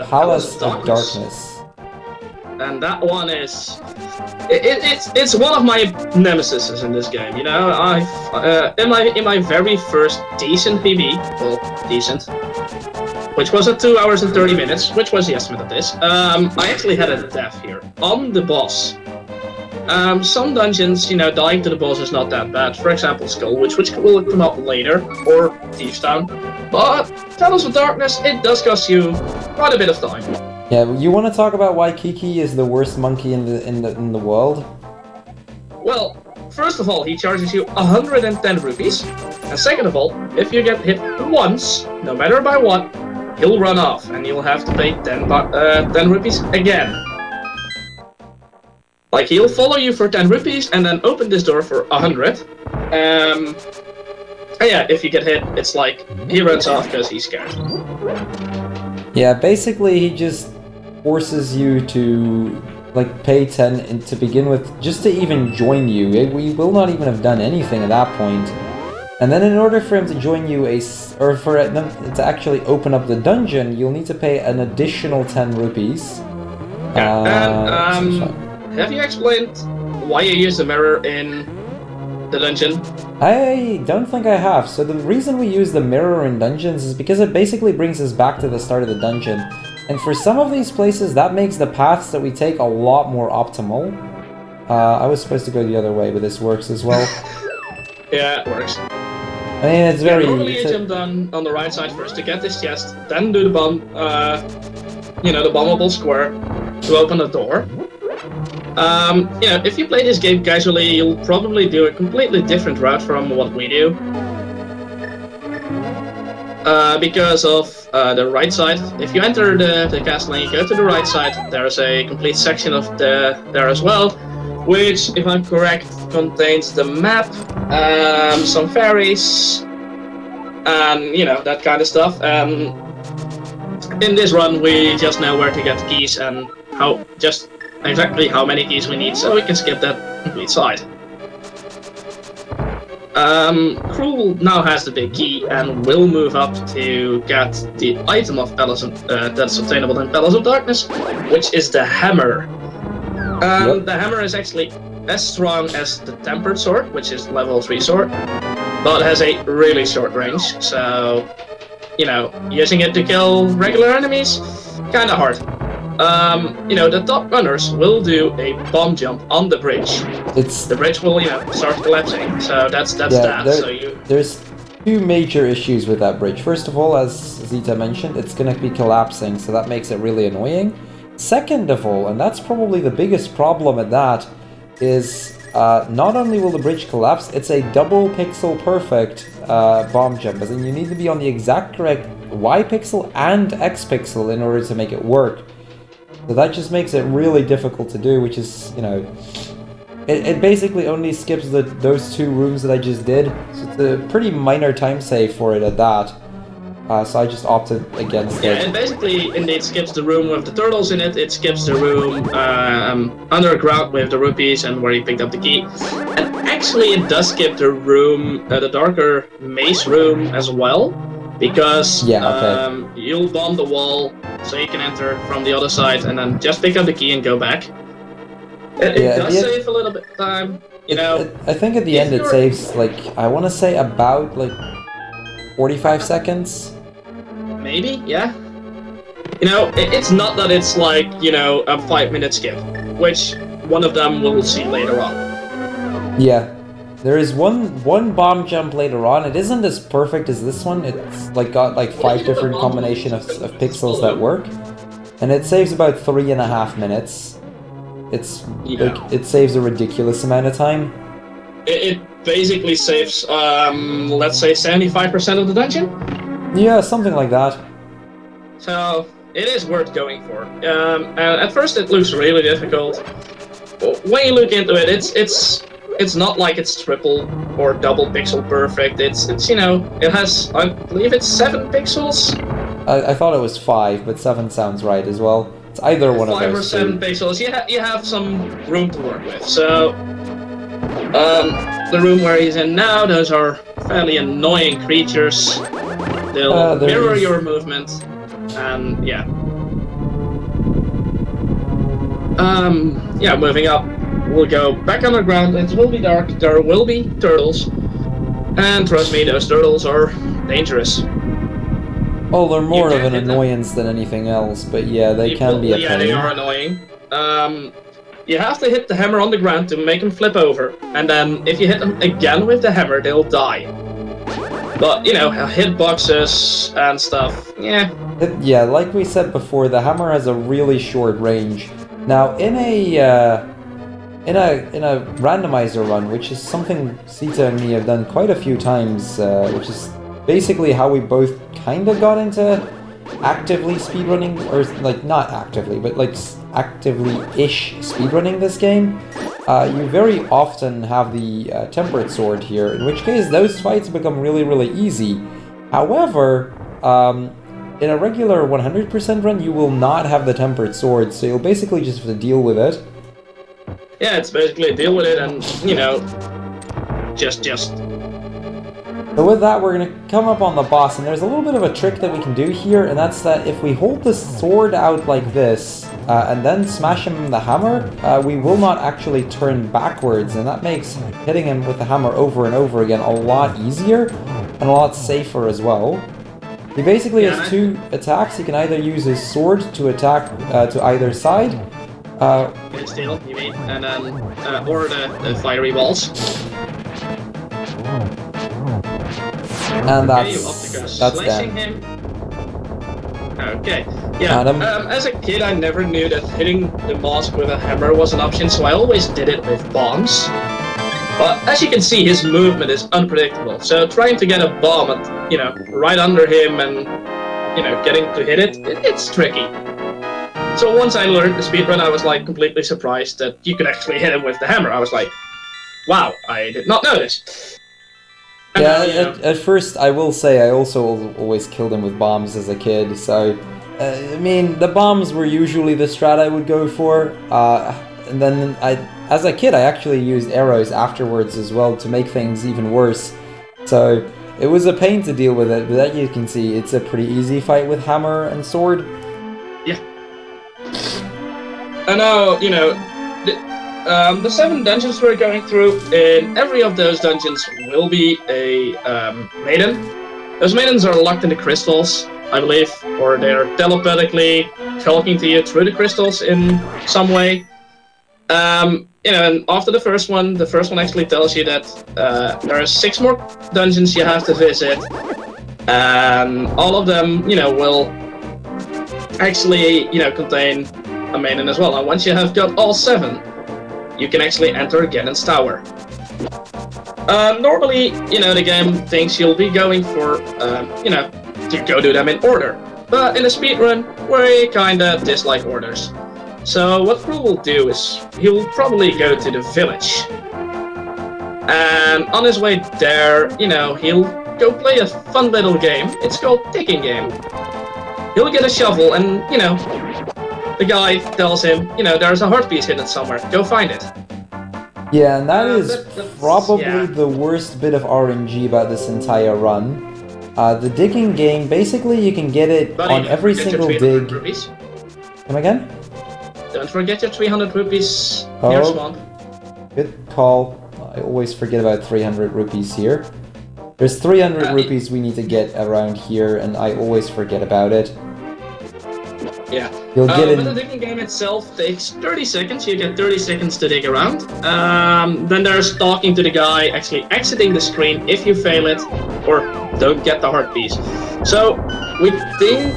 Palace of Darkness. And that one is... It's one of my nemesis in this game, you know? In my very first decent PB, well, decent, which was at 2 hours and 30 minutes, which was the estimate of this, I actually had a death here, on the boss. Some dungeons, you know, dying to the boss is not that bad. For example, Skull, which will come up later, or Thieves Town. But Palace of Darkness, it does cost you quite a bit of time. Yeah, you want to talk about why Kiki is the worst monkey in the world? Well, first of all, he charges you 110 rupees, and second of all, if you get hit once, no matter by what, he'll run off, and you'll have to pay 10 rupees again. Like, he'll follow you for 10 rupees, and then open this door for 100. And yeah, if you get hit, it's like, he runs off because he's scared. Yeah, basically he just forces you to, like, pay 10 to begin with, just to even join you. We will not even have done anything at that point. And then in order for him to join you, or for them to actually open up the dungeon, you'll need to pay an additional 10 rupees. Yeah, have you explained why you use the mirror in the dungeon? I don't think I have. So the reason we use the mirror in dungeons is because it basically brings us back to the start of the dungeon. And for some of these places, that makes the paths that we take a lot more optimal. I was supposed to go the other way, but this works as well. Yeah, it works. I mean, it's very... Yeah, normally you jump down on the right side first to get this chest, then do the bomb, you know, the bombable square to open the door. You know, if you play this game casually, you'll probably do a completely different route from what we do. Because of the right side. If you enter the castle and you go to the right side, there's a complete section of there as well, which, if I'm correct, contains the map, some fairies, and, you know, that kind of stuff. In this run, we just know where to get the keys and exactly how many keys we need, so we can skip that complete side. Crrool now has the big key and will move up to get the item of Palace that's obtainable in Palace of Darkness, which is the hammer. The hammer is actually as strong as the Tempered Sword, which is level 3 sword, but has a really short range, so, you know, using it to kill regular enemies, kinda hard. You know, the top runners will do a bomb jump on the bridge. The bridge will, you know, start collapsing, so that's that. There's two major issues with that bridge. First of all, as Xitaczz mentioned, it's gonna be collapsing, so that makes it really annoying. Second of all, and that's probably the biggest problem at that, is not only will the bridge collapse, it's a double pixel perfect bomb jump, as in you need to be on the exact correct Y pixel and X pixel in order to make it work. So that just makes it really difficult to do, which is, you know, it basically only skips those two rooms that I just did, so it's a pretty minor time save for it at that. So I just opted against it. Yeah, it basically indeed skips the room with the turtles in it, it skips the room underground with the rupees and where you picked up the key. And actually it does skip the room, the darker maze room as well, because you'll bomb the wall so you can enter from the other side and then just pick up the key and go back. It does save a little bit of time, you know. I think at the end it saves, like, I want to say about, like, 45 seconds? Maybe, yeah. You know, it's not that it's like, you know, a 5-minute skip, which one of them we'll see later on. Yeah. There is one bomb jump later on. It isn't as perfect as this one. It's like got like 5 different combination of pixels that work. And it saves about 3.5 minutes. Like, it saves a ridiculous amount of time. It basically saves, let's say 75% of the dungeon? Yeah, something like that. So, it is worth going for. And at first it looks really difficult. When you look into it, it's not like it's triple or double pixel perfect. It's you know, it has, I believe it's 7 pixels I thought it was 5, but 7 sounds right as well. It's either one of those 5 or 7 two. pixels. You have some room to work with. So, the room where he's in now, those are fairly annoying creatures. They'll mirror your movement, and yeah. Yeah, moving up. We'll go back underground. It will be dark. There will be turtles, and trust me, those turtles are dangerous. Well, they're more of an hit them. annoyance than anything else, but yeah, they can be a pain. Yeah, they are annoying. You have to hit the hammer on the ground to make them flip over, and then if you hit them again with the hammer, they'll die. But, you know, hitboxes and stuff, yeah. Yeah, like we said before, the hammer has a really short range. Now, in a randomizer run, which is something Xitaczz and me have done quite a few times, which is basically how we both kind of got into actively speedrunning, or like not actively, but like actively-ish speedrunning this game. You very often have the tempered sword here, in which case those fights become really, really easy. However, in a regular 100% run, you will not have the tempered sword, so you'll basically just have to deal with it. Yeah, it's basically deal with it and, you know, just... So with that, we're going to come up on the boss, and there's a little bit of a trick that we can do here, and that's that if we hold the sword out like this, and then smash him with the hammer, we will not actually turn backwards, and that makes hitting him with the hammer over and over again a lot easier, and a lot safer as well. He basically has 2 attacks. He can either use his sword to attack to either side. Steel, you mean? And then, or the fiery balls. And that's slashing them. him. Okay, yeah. As a kid, I never knew that hitting the mask with a hammer was an option, so I always did it with bombs. But as you can see, his movement is unpredictable. So trying to get a bomb, at, you know, right under him and, you know, getting to hit it, it's tricky. So once I learned the speedrun, I was like completely surprised that you could actually hit him with the hammer. I was like, wow, I did not know this. And yeah, at first, I will say I also always killed him with bombs as a kid, so... I mean, the bombs were usually the strat I would go for, and then as a kid, I actually used arrows afterwards as well to make things even worse. So, it was a pain to deal with it, but as you can see, it's a pretty easy fight with hammer and sword. Yeah. I know, you know, the 7 dungeons we're going through, in every of those dungeons will be a maiden. Those maidens are locked in the crystals, I believe, or they're telepathically talking to you through the crystals in some way. You know, and after the first one actually tells you that there are 6 more dungeons you have to visit, and all of them, you know, will actually, you know, contain a maiden as well. And once you have got all 7, you can actually enter Ganon's Tower. Normally, you know, the game thinks you'll be going for, you know, to go do them in order. But in a speedrun, we kinda dislike orders. So what Crrool will do is, he'll probably go to the village. And on his way there, you know, he'll go play a fun little game. It's called Digging Game. He'll get a shovel and, you know, the guy tells him, you know, there's a heart piece hidden somewhere, go find it. Yeah, and that is probably the worst bit of RNG about this entire run. The digging game, basically you can get it on every single dig. Rupees. Come again? Don't forget your 300 rupees near Swamp. Good call. I always forget about 300 rupees here. There's 300 rupees we need to get around here, and I always forget about it. Yeah. You'll get but the digging game itself takes 30 seconds. You get 30 seconds to dig around. Then there's talking to the guy, actually exiting the screen if you fail it, or don't get the heart piece. So, we think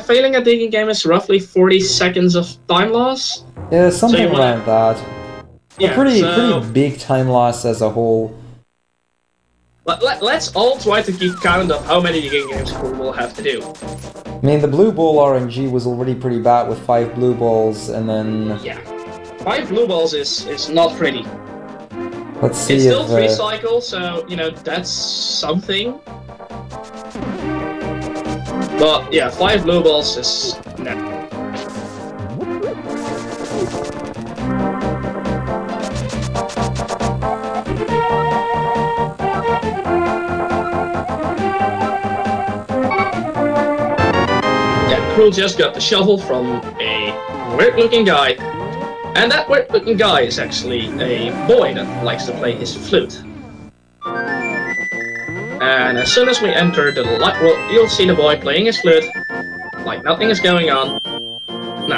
failing a digging game is roughly 40 seconds of time loss. Yeah, something around that. Yeah, a pretty big time loss as a whole. Let's all try to keep count of how many digging games Crrool will have to do. I mean, the blue ball RNG was already pretty bad with 5 blue balls, and then... Yeah. 5 blue balls is not pretty. Let's see it's still if, 3 cycles, so, you know, that's something. But yeah, 5 blue balls is... no. Yeah, Crrool just got the shovel from a weird-looking guy. And that weird-looking guy is actually a boy that likes to play his flute. And as soon as we enter the light, well, you'll see the boy playing his flute, like nothing is going on. No.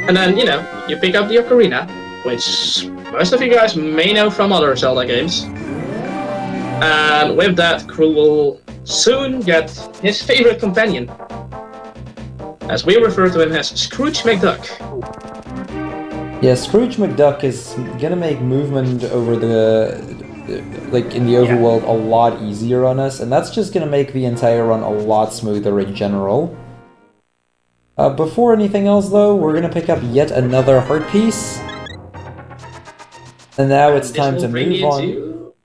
And then, you know, you pick up the ocarina, which most of you guys may know from other Zelda games. And with that, Crrool will soon get his favorite companion, as we refer to him as Scrooge McDuck. Yeah, Scrooge McDuck is gonna make movement over the... like in the overworld a lot easier on us, and that's just gonna make the entire run a lot smoother in general. Before anything else though, we're gonna pick up yet another heart piece. And now it's time to move on.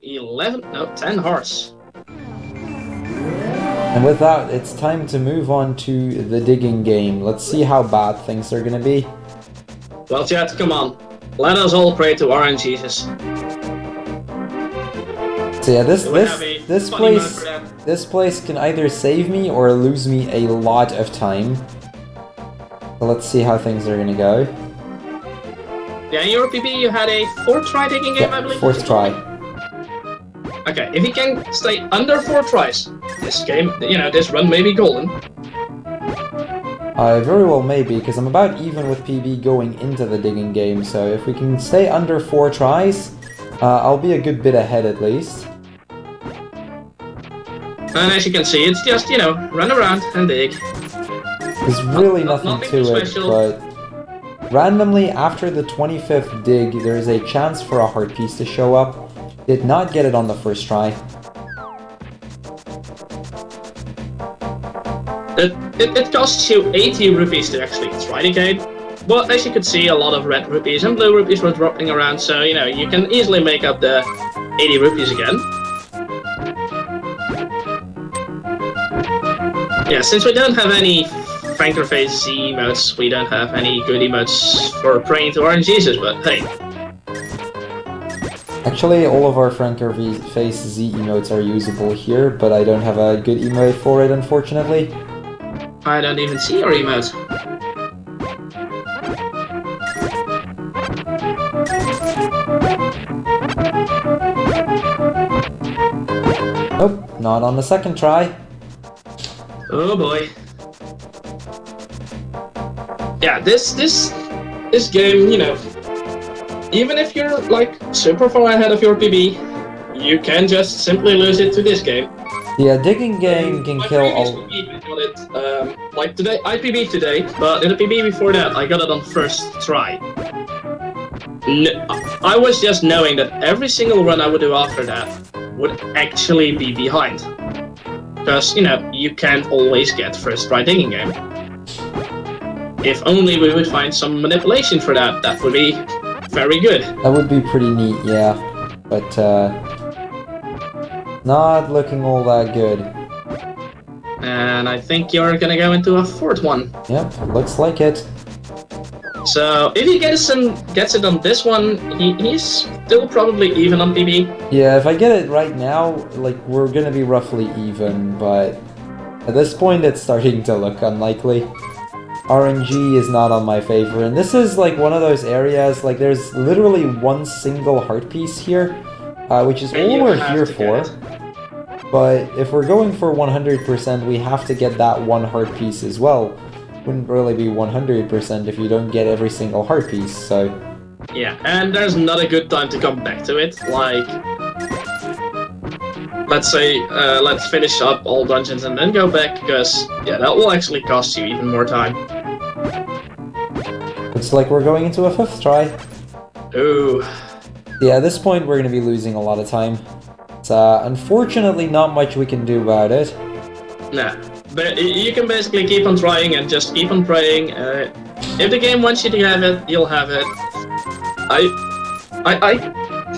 To 10 hearts. And with that, it's time to move on to the digging game. Let's see how bad things are gonna be. Well, chat, come on. Let us all pray to RNGesus. So yeah, this place can either save me or lose me a lot of time. So let's see how things are gonna go. Yeah, in your PP you had a 4th try digging game, I believe? 4th try. Okay, if you can stay under 4 tries, this game, you know, this run may be golden. I very well may be, because I'm about even with PB going into the digging game, so if we can stay under 4 tries, I'll be a good bit ahead at least. And as you can see, it's just, you know, run around and dig. There's really nothing to it, but randomly after the 25th dig, there is a chance for a heart piece to show up. Did not get it on the first try. It costs you 80 rupees to actually try the game, but as you could see, a lot of red rupees and blue rupees were dropping around, so, you know, you can easily make up the 80 rupees again. Yeah, since we don't have any Frankerface Z emotes, we don't have any good emotes for praying to RNGesus, but hey. Actually, all of our Frankerface Z emotes are usable here, but I don't have a good emote for it, unfortunately. I don't even see your emote. Nope, not on the second try. Oh boy. Yeah, this game, you know, even if you're like super far ahead of your PB, you can just simply lose it to this game. Yeah, digging game can kill all. I got it, like today, I PB'd today, but in the PB before that, I got it on first try. I was just knowing that every single run I would do after that would actually be behind. Because, you know, you can't always get first try digging game. If only we would find some manipulation for that, that would be very good. That would be pretty neat, yeah. But, not looking all that good. And I think you're gonna go into a 4th one. Yep, looks like it. So, if he gets it on this one, he's still probably even on PB. Yeah, if I get it right now, like, we're gonna be roughly even, but at this point it's starting to look unlikely. RNG is not on my favor, and this is like one of those areas, like there's literally one single heart piece here, which is all we're here for. But if we're going for 100%, we have to get that one heart piece as well. Wouldn't really be 100% if you don't get every single heart piece, so... Yeah, and there's not a good time to come back to it, like... Let's say, let's finish up all dungeons and then go back, because, yeah, that will actually cost you even more time. Looks like we're going into a 5th try. Ooh. Yeah, at this point we're going to be losing a lot of time. So, unfortunately not much we can do about it. Nah, but you can basically keep on trying and just keep on praying. If the game wants you to have it, you'll have it. I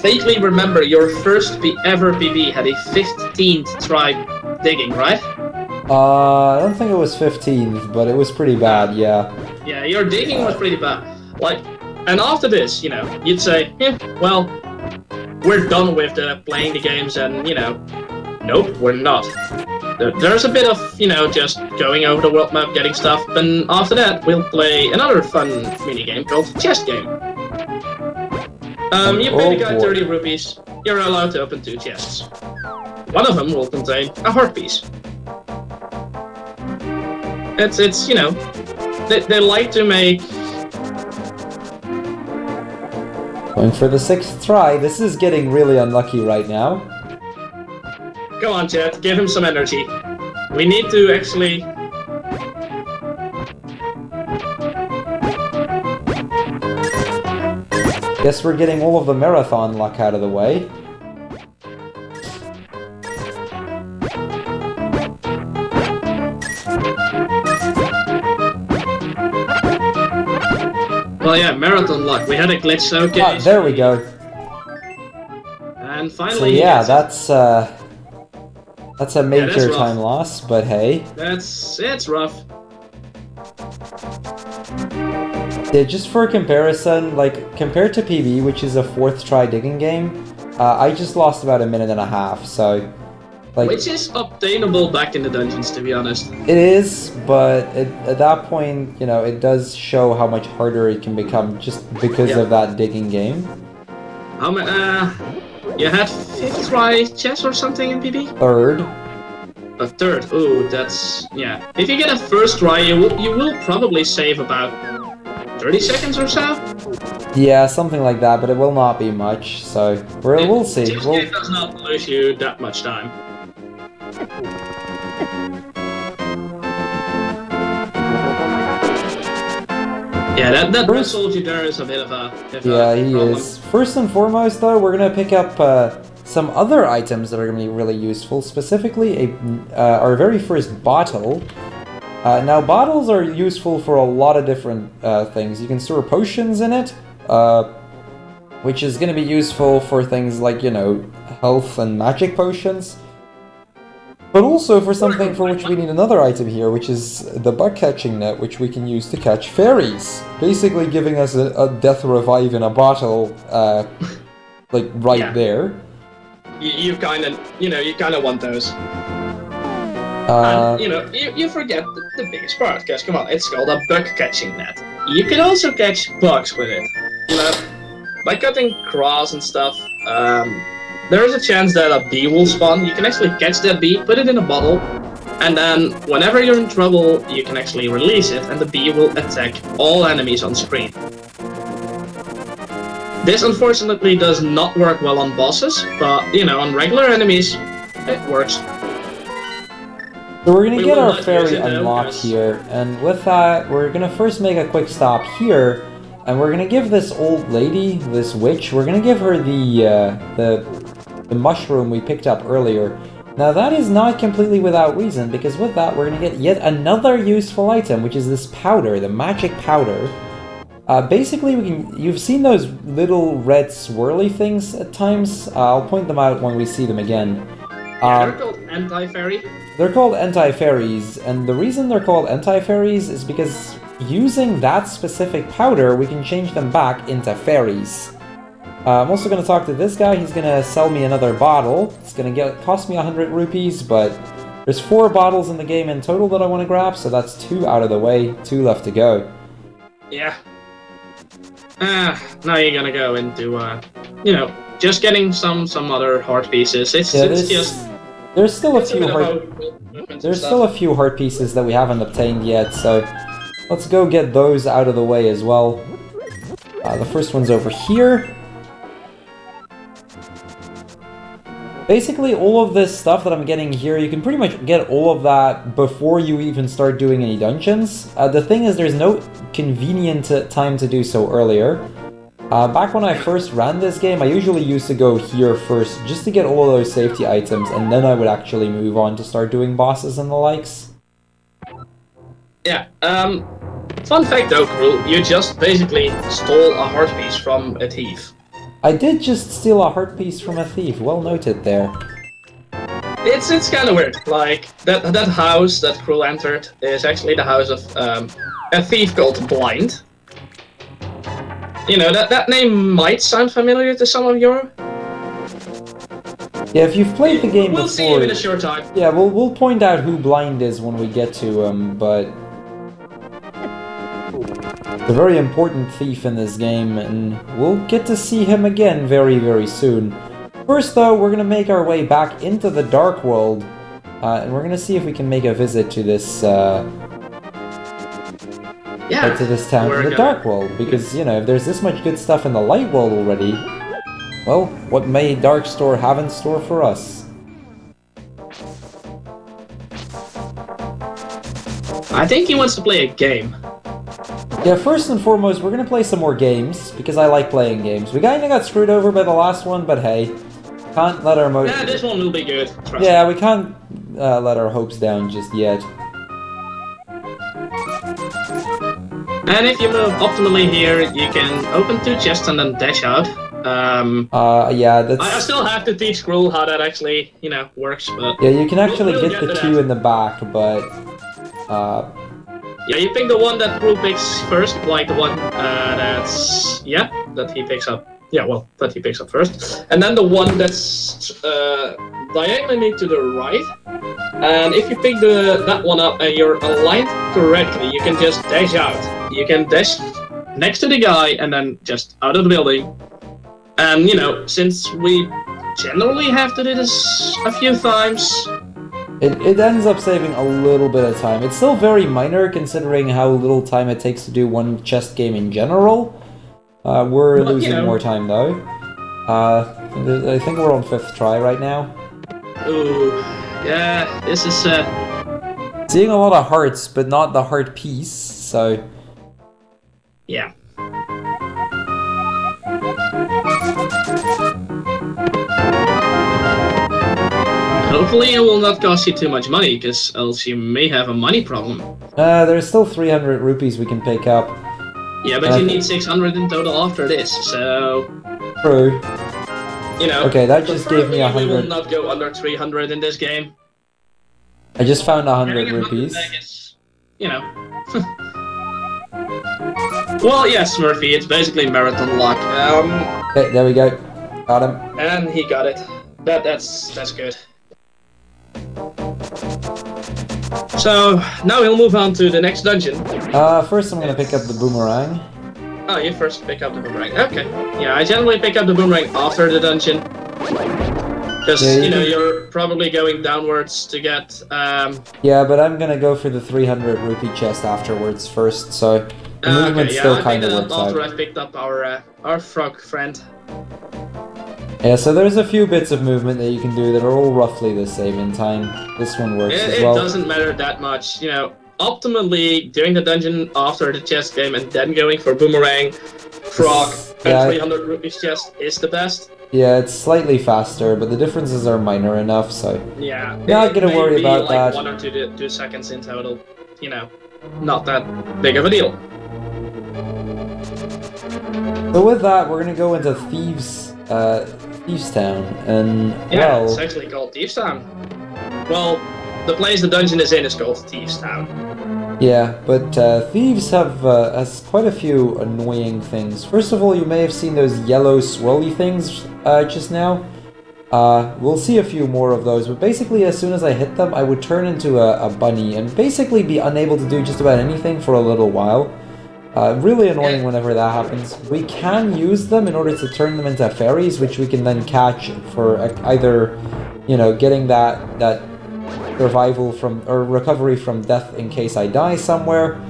vaguely remember your first ever PB had a 15th try digging, right? I don't think it was 15th, but it was pretty bad, yeah. Yeah, your digging was pretty bad. Like, and after this, you know, you'd say, well, we're done with playing the games, and, you know, nope, we're not. There's a bit of, you know, just going over the world map, getting stuff, and after that, we'll play another fun minigame called Chest Game. You pay the guy 30 rupees, you're allowed to open 2 chests. One of them will contain a heart piece. It's you know, they like to make... Going for the 6th try. This is getting really unlucky right now. Go on, chat, give him some energy. We need to actually... Guess we're getting all of the marathon luck out of the way. Well, yeah, marathon luck. We had a glitch showcase. Ah, there we go. And finally... So yeah, that's a major rough. time loss, but hey. It's rough. Yeah, just for comparison, like, compared to PB, which is a 4th try digging game, I just lost about a minute and a half, so... Like, which is obtainable back in the dungeons, to be honest. It is, but at that point, you know, it does show how much harder it can become just because of that digging game. You had 5th try chess or something in PB? 3rd. A 3rd. Ooh, that's... yeah. If you get a 1st try, you will probably save about 30 seconds or so? Yeah, something like that, but it will not be much, so we'll see. This game does not lose you that much time. Yeah, that soldier there is a bit of a yeah, he problem. is. First and foremost, though, we're gonna pick up some other items that are gonna be really useful. Specifically, our very first bottle. Now, bottles are useful for a lot of different things. You can store potions in it, which is gonna be useful for things like, you know, health and magic potions. But also for something for which we need another item here, which is the bug catching net, which we can use to catch fairies. Basically giving us a death revive in a bottle, like right there. You kind of want those. And, you know, you forget the biggest part, because come on, it's called a bug catching net. You can also catch bugs with it. You know, by cutting grass and stuff. There is a chance that a bee will spawn. You can actually catch that bee, put it in a bottle, and then whenever you're in trouble, you can actually release it, and the bee will attack all enemies on screen. This unfortunately does not work well on bosses, but, you know, on regular enemies, it works. So we're gonna get our fairy unlocked here, and with that, we're gonna first make a quick stop here, and we're gonna give this old lady, this witch, we're gonna give her the mushroom we picked up earlier. Now that is not completely without reason, because with that we're going to get yet another useful item, which is this powder, the magic powder. Basically, you've seen those little red swirly things at times. I'll point them out when we see them again. They're called anti-fairy. They're called anti-fairies, and the reason they're called anti-fairies is because using that specific powder, we can change them back into fairies. I'm also going to talk to this guy. He's going to sell me another bottle. It's going to cost me 100 rupees, but there's 4 bottles in the game in total that I want to grab, so that's 2 out of the way, 2 left to go. Yeah. Now you're going to go into, you know, just getting some other heart pieces. It's just... There's still a few heart pieces that we haven't obtained yet, so let's go get those out of the way as well. The first one's over here. Basically, all of this stuff that I'm getting here, you can pretty much get all of that before you even start doing any dungeons. The thing is, there's no convenient time to do so earlier. Back when I first ran this game, I usually used to go here first, just to get all of those safety items, and then I would actually move on to start doing bosses and the likes. Yeah, fun fact though, Crrool, you just basically stole a heart piece from a thief. I did just steal a heart piece from a thief, well noted there. It's kind of weird. Like that house that Crrool entered is actually the house of a thief called Blind. You know, that name might sound familiar to some of you. Yeah, if you've played the game we'll before... see you in a short time. Yeah, we'll point out who Blind is when we get to him, but... a very important thief in this game, and we'll get to see him again very, very soon. First, though, we're gonna make our way back into the Dark World, and we're gonna see if we can make a visit to this, to this town, to the Dark World, because, you know, if there's this much good stuff in the Light World already, well, what may Dark Store have in store for us? I think he wants to play a game. Yeah, first and foremost, we're gonna play some more games, because I like playing games. We kinda got screwed over by the last one, but hey, can't let our Yeah, this one will be good. Yeah, we can't let our hopes down just yet. And if you move optimally here, you can open 2 chests and then dash out. Yeah, that's... I still have to teach Crrool how that actually, you know, works, but... Yeah, you can actually get the 2 in the back, but... Yeah, you pick the one that Crrool picks first, like the one that's... Yeah, that he picks up. Yeah, well, that he picks up first. And then the one that's diagonally to the right. And if you pick that one up and you're aligned correctly, you can just dash out. You can dash next to the guy and then just out of the building. And, you know, since we generally have to do this a few times... It ends up saving a little bit of time. It's still very minor considering how little time it takes to do one chess game in general. We're losing more time though. I think we're on 5th try right now. Ooh, yeah, this is seeing a lot of hearts, but not the heart piece, so... Yeah. Hopefully it will not cost you too much money, because else you may have a money problem. There's still 300 rupees we can pick up. Yeah, but you need 600 in total after this, so... True. You know, okay, that just gave me 100. We will not go under 300 in this game. I just found 100 rupees. Is, you know. Well, yes, Murphy, it's basically marathon luck. Okay, there we go. Got him. And he got it. That's good. So, now we'll move on to the next dungeon. First I'm gonna pick up the boomerang. Oh, you first pick up the boomerang. Okay. Yeah, I generally pick up the boomerang after the dungeon. Because, yeah, you know, you're probably going downwards to get, Yeah, but I'm gonna go for the 300 rupee chest afterwards first, so... the movement still kinda works out. After I picked up our frog friend. Yeah, so there's a few bits of movement that you can do that are all roughly the same in time. This one works as well. It doesn't matter that much, you know. Optimally, doing the dungeon after the chest game and then going for boomerang, frog, and 300 rupees chest is the best. Yeah, it's slightly faster, but the differences are minor enough, so... yeah, not gonna worry about that. 1 or 2 seconds in total, you know, not that big of a deal. So with that, we're gonna go into Thieves Town, and yeah, well... it's actually called Thieves Town. Well, the place the dungeon is in is called Thieves Town. Yeah, but Thieves has quite a few annoying things. First of all, you may have seen those yellow swirly things just now. We'll see a few more of those, but basically as soon as I hit them, I would turn into a bunny and basically be unable to do just about anything for a little while. Really annoying whenever that happens. We can use them in order to turn them into fairies, which we can then catch for either, you know, getting that survival from, or recovery from death in case I die somewhere,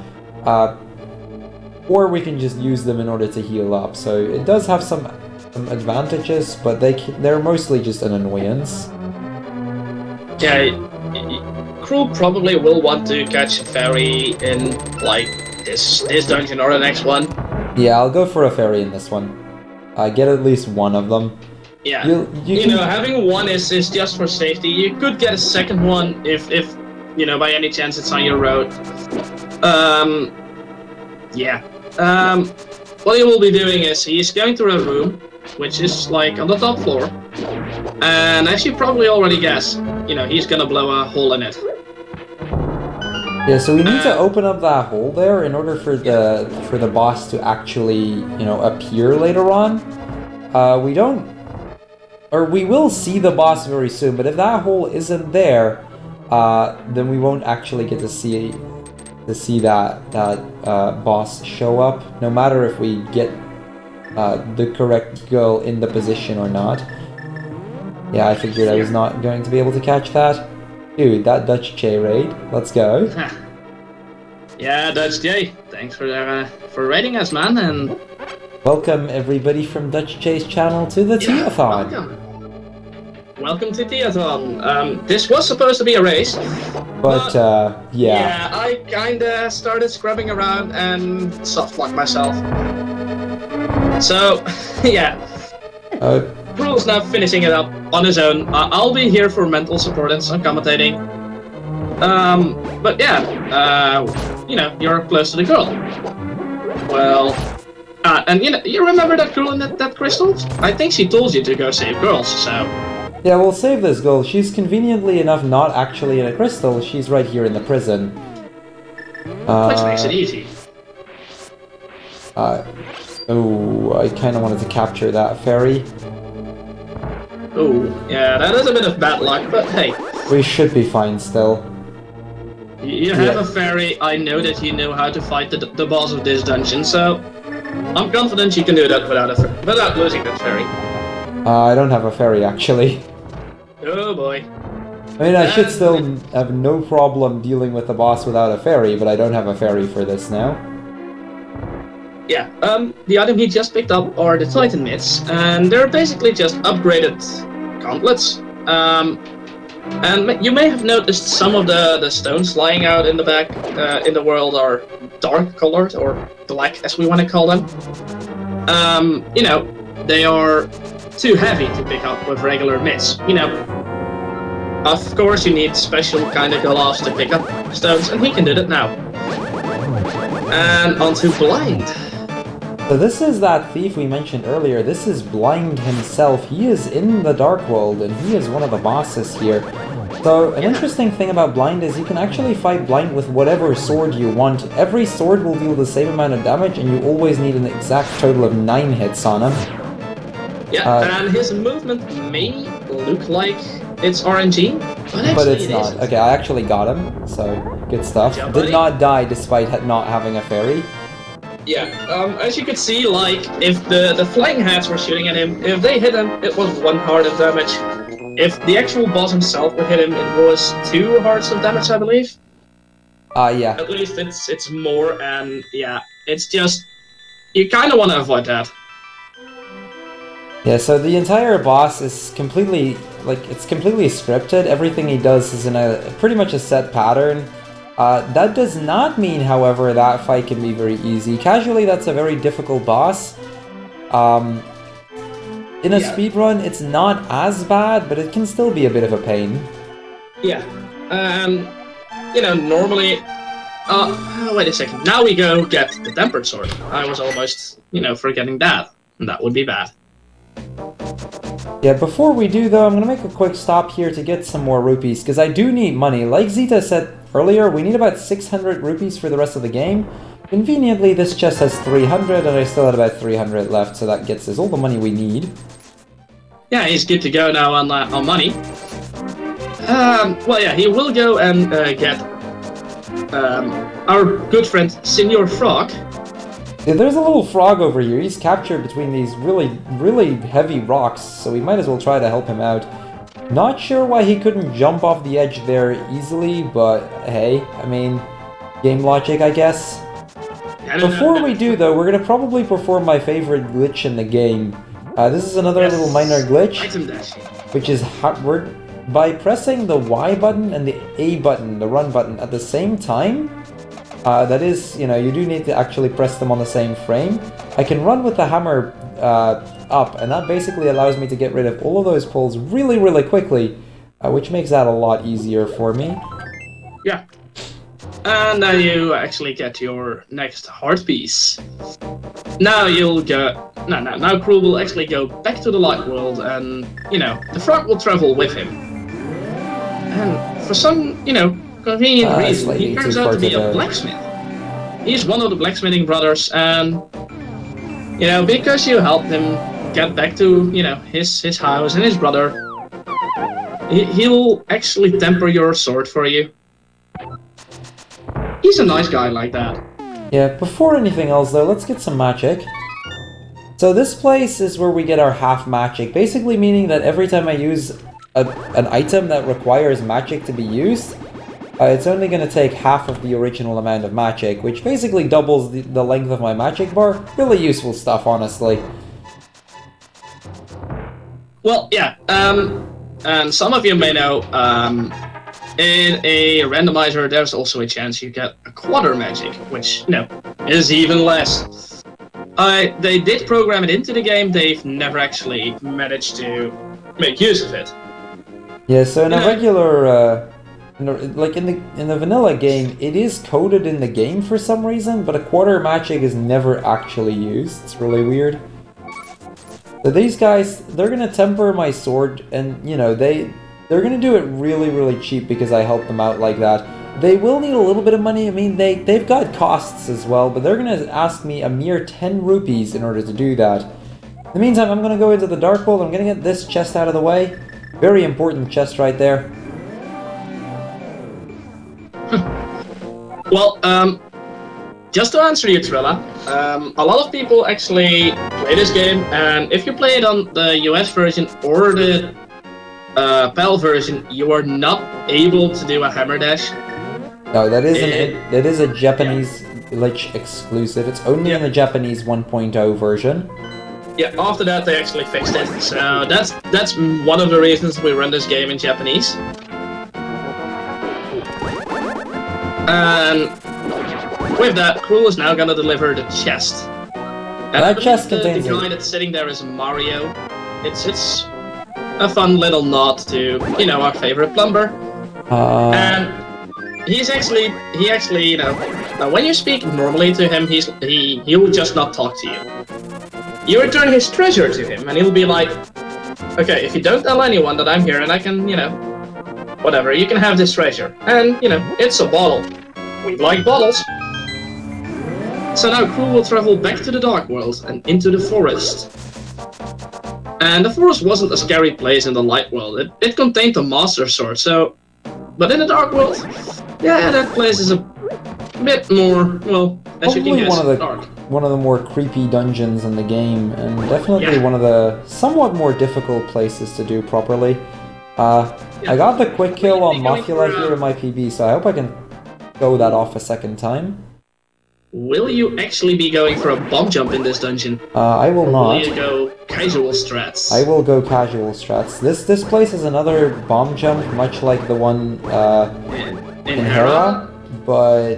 or we can just use them in order to heal up. So it does have some advantages, but they're mostly just an annoyance. Yeah, Crrool probably will want to catch a fairy in, like, this dungeon or the next one. Yeah, I'll go for a fairy in this one. Get at least one of them. Yeah, you know, having one is just for safety. You could get a second one if you know, by any chance it's on your road. Yeah. What he will be doing is he's going to a room, which is like on the top floor. And as you probably already guessed, you know, he's gonna blow a hole in it. Yeah, so we need to open up that hole there in order for the boss to actually, you know, appear later on. We don't, or we will see the boss very soon, but if that hole isn't there, then we won't actually get to see that boss show up, no matter if we get the correct girl in the position or not. Yeah, I figured I was not going to be able to catch that. Dude, that Dutch J raid. Let's go. Yeah, Dutch J. Thanks for raiding us, man, and welcome everybody from Dutch J's channel to the TIAthon. Welcome to TIAthon. This was supposed to be a race, but yeah. Yeah, I kinda started scrubbing around and softlocked myself. So, yeah. Crrool's now finishing it up on his own. I'll be here for mental support and some commentating. But yeah, you know, you're close to the girl. Well, and you know, you remember that girl in that crystal? I think she told you to go save girls, so... Yeah, we'll save this girl. She's conveniently enough not actually in a crystal. She's right here in the prison. Which makes it easy. Oh, I kind of wanted to capture that fairy. Oh, yeah, that is a bit of bad luck, but hey. We should be fine still. You have a fairy. I know that you know how to fight the boss of this dungeon, so I'm confident you can do that without losing that fairy. I don't have a fairy, actually. Oh boy. I mean, I should still have no problem dealing with the boss without a fairy, but I don't have a fairy for this now. Yeah, the item he just picked up are the Titan mitts, and they're basically just upgraded gauntlets. And you may have noticed some of the stones lying out in the back in the world are dark colored, or black as we want to call them. You know, they are too heavy to pick up with regular mitts. You know, of course you need special kind of gloves to pick up stones, and he can do that now. And onto Blind. So this is that thief we mentioned earlier. This is Blind himself. He is in the Dark World, and he is one of the bosses here. So an interesting thing about Blind is you can actually fight Blind with whatever sword you want. Every sword will deal the same amount of damage, and you always need an exact total of 9 hits on him. Yeah, and his movement may look like it's RNG, but it's not. Okay, I actually got him, so good stuff. Did not die despite not having a fairy. Yeah, as you could see, like, if the flying hats were shooting at him, if they hit him, it was 1 heart of damage. If the actual boss himself would hit him, it was 2 hearts of damage, I believe. Yeah. At least it's more, and yeah, it's just, you kind of want to avoid that. Yeah, so the entire boss is completely, it's completely scripted. Everything he does is in pretty much a set pattern. That does not mean, however, that fight can be very easy. Casually, that's a very difficult boss. In a speedrun, it's not as bad, but it can still be a bit of a pain. Yeah, you know, normally... wait a second. Now we go get the Tempered Sword. I was almost, you know, forgetting that. And that would be bad. Yeah, before we do, though, I'm going to make a quick stop here to get some more rupees, because I do need money. Like Xitaczz said earlier, we need about 600 rupees for the rest of the game. Conveniently, this chest has 300, and I still had about 300 left, so that gets us all the money we need. Yeah, he's good to go now on money. Well, yeah, he will go and get our good friend, Senior Frog. Yeah, there's a little frog over here. He's captured between these really heavy rocks, so we might as well try to help him out. Not sure why he couldn't jump off the edge there easily, but hey, I mean, game logic, I guess. Before we do, though, we're gonna probably perform my favorite glitch in the game. This is another little minor glitch, which is by pressing the Y button and the A button, the run button, at the same time. That is, you know, you do need to actually press them on the same frame. I can run with the hammer up, and that basically allows me to get rid of all of those pulls really quickly, which makes that a lot easier for me. Yeah. And now you actually get your next heart piece. Now you'll go now Crrool will actually go back to the light world, and the frog will travel with him. And for some convenient reason, he turns out to be a blacksmith. He's one of the blacksmithing brothers, and because you helped him get back to his house and his brother, he'll actually temper your sword for you. He's a nice guy like that. Yeah, before anything else though, let's get some magic. So this place is where we get our half magic, basically meaning that every time I use an item that requires magic to be used, it's only going to take half of the original amount of magic, which basically doubles the length of my magic bar. Really useful stuff, honestly. Well, yeah, and some of you may know, in a randomizer, there's also a chance you get a quarter magic, which, is even less. They did program it into the game, they've never actually managed to make use of it. Yeah, so in a regular, like in the vanilla game, it is coded in the game for some reason, but a quarter magic is never actually used. It's really weird. So these guys, they're gonna temper my sword, and they're gonna do it really, really cheap because I helped them out like that. They will need a little bit of money. I mean, they've got costs as well, but they're gonna ask me a mere 10 rupees in order to do that. In the meantime, I'm gonna go into the Dark World. I'm gonna get this chest out of the way. Very important chest right there. Well, just to answer you, Trilla, a lot of people actually play this game, and if you play it on the US version or the PAL version, you are not able to do a hammer dash. No, that is a Japanese glitch exclusive. It's only in the Japanese 1.0 version. Yeah, after that they actually fixed it. So that's one of the reasons we run this game in Japanese. And with that, Crrool is now gonna deliver the chest. And that chest contains the guy that's sitting there is Mario. It's a fun little nod to our favorite plumber. And he actually when you speak normally to him, he'll just not talk to you. You return his treasure to him, and he'll be like, okay, if you don't tell anyone that I'm here and I can, whatever, you can have this treasure. And, it's a bottle. We like bottles. So now Crrool will travel back to the Dark World and into the forest. And the forest wasn't a scary place in the Light World. It contained a Master Sword, so... But in the Dark World, yeah, that place is a bit more, well, as you can guess, dark. One of the more creepy dungeons in the game, and definitely one of the somewhat more difficult places to do properly. I got the quick kill on Mothula here in my PB, so I hope I can go that off a second time. Will you actually be going for a bomb jump in this dungeon? I will not. Will you go casual strats? I will go casual strats. This place is another bomb jump, much like the one in Hera, but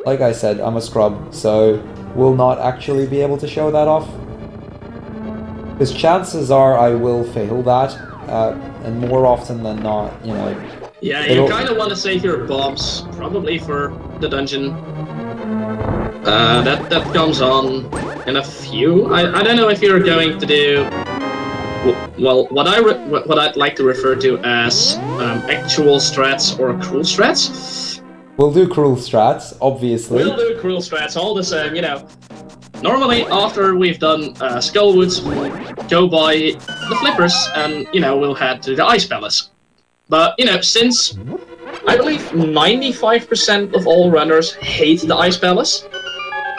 like I said, I'm a scrub, so will not actually be able to show that off. Because chances are I will fail that, and more often than not, Yeah, you kind of want to save your bombs, probably for the dungeon. That comes on in a few. I don't know if you're going to do well. What I'd like to refer to as actual strats or Crrool strats. We'll do Crrool strats, obviously. We'll do Crrool strats, all the same. Normally after we've done Skullwoods, we'll go by the flippers, and we'll head to the Ice Palace. But since I believe 95% of all runners hate the Ice Palace.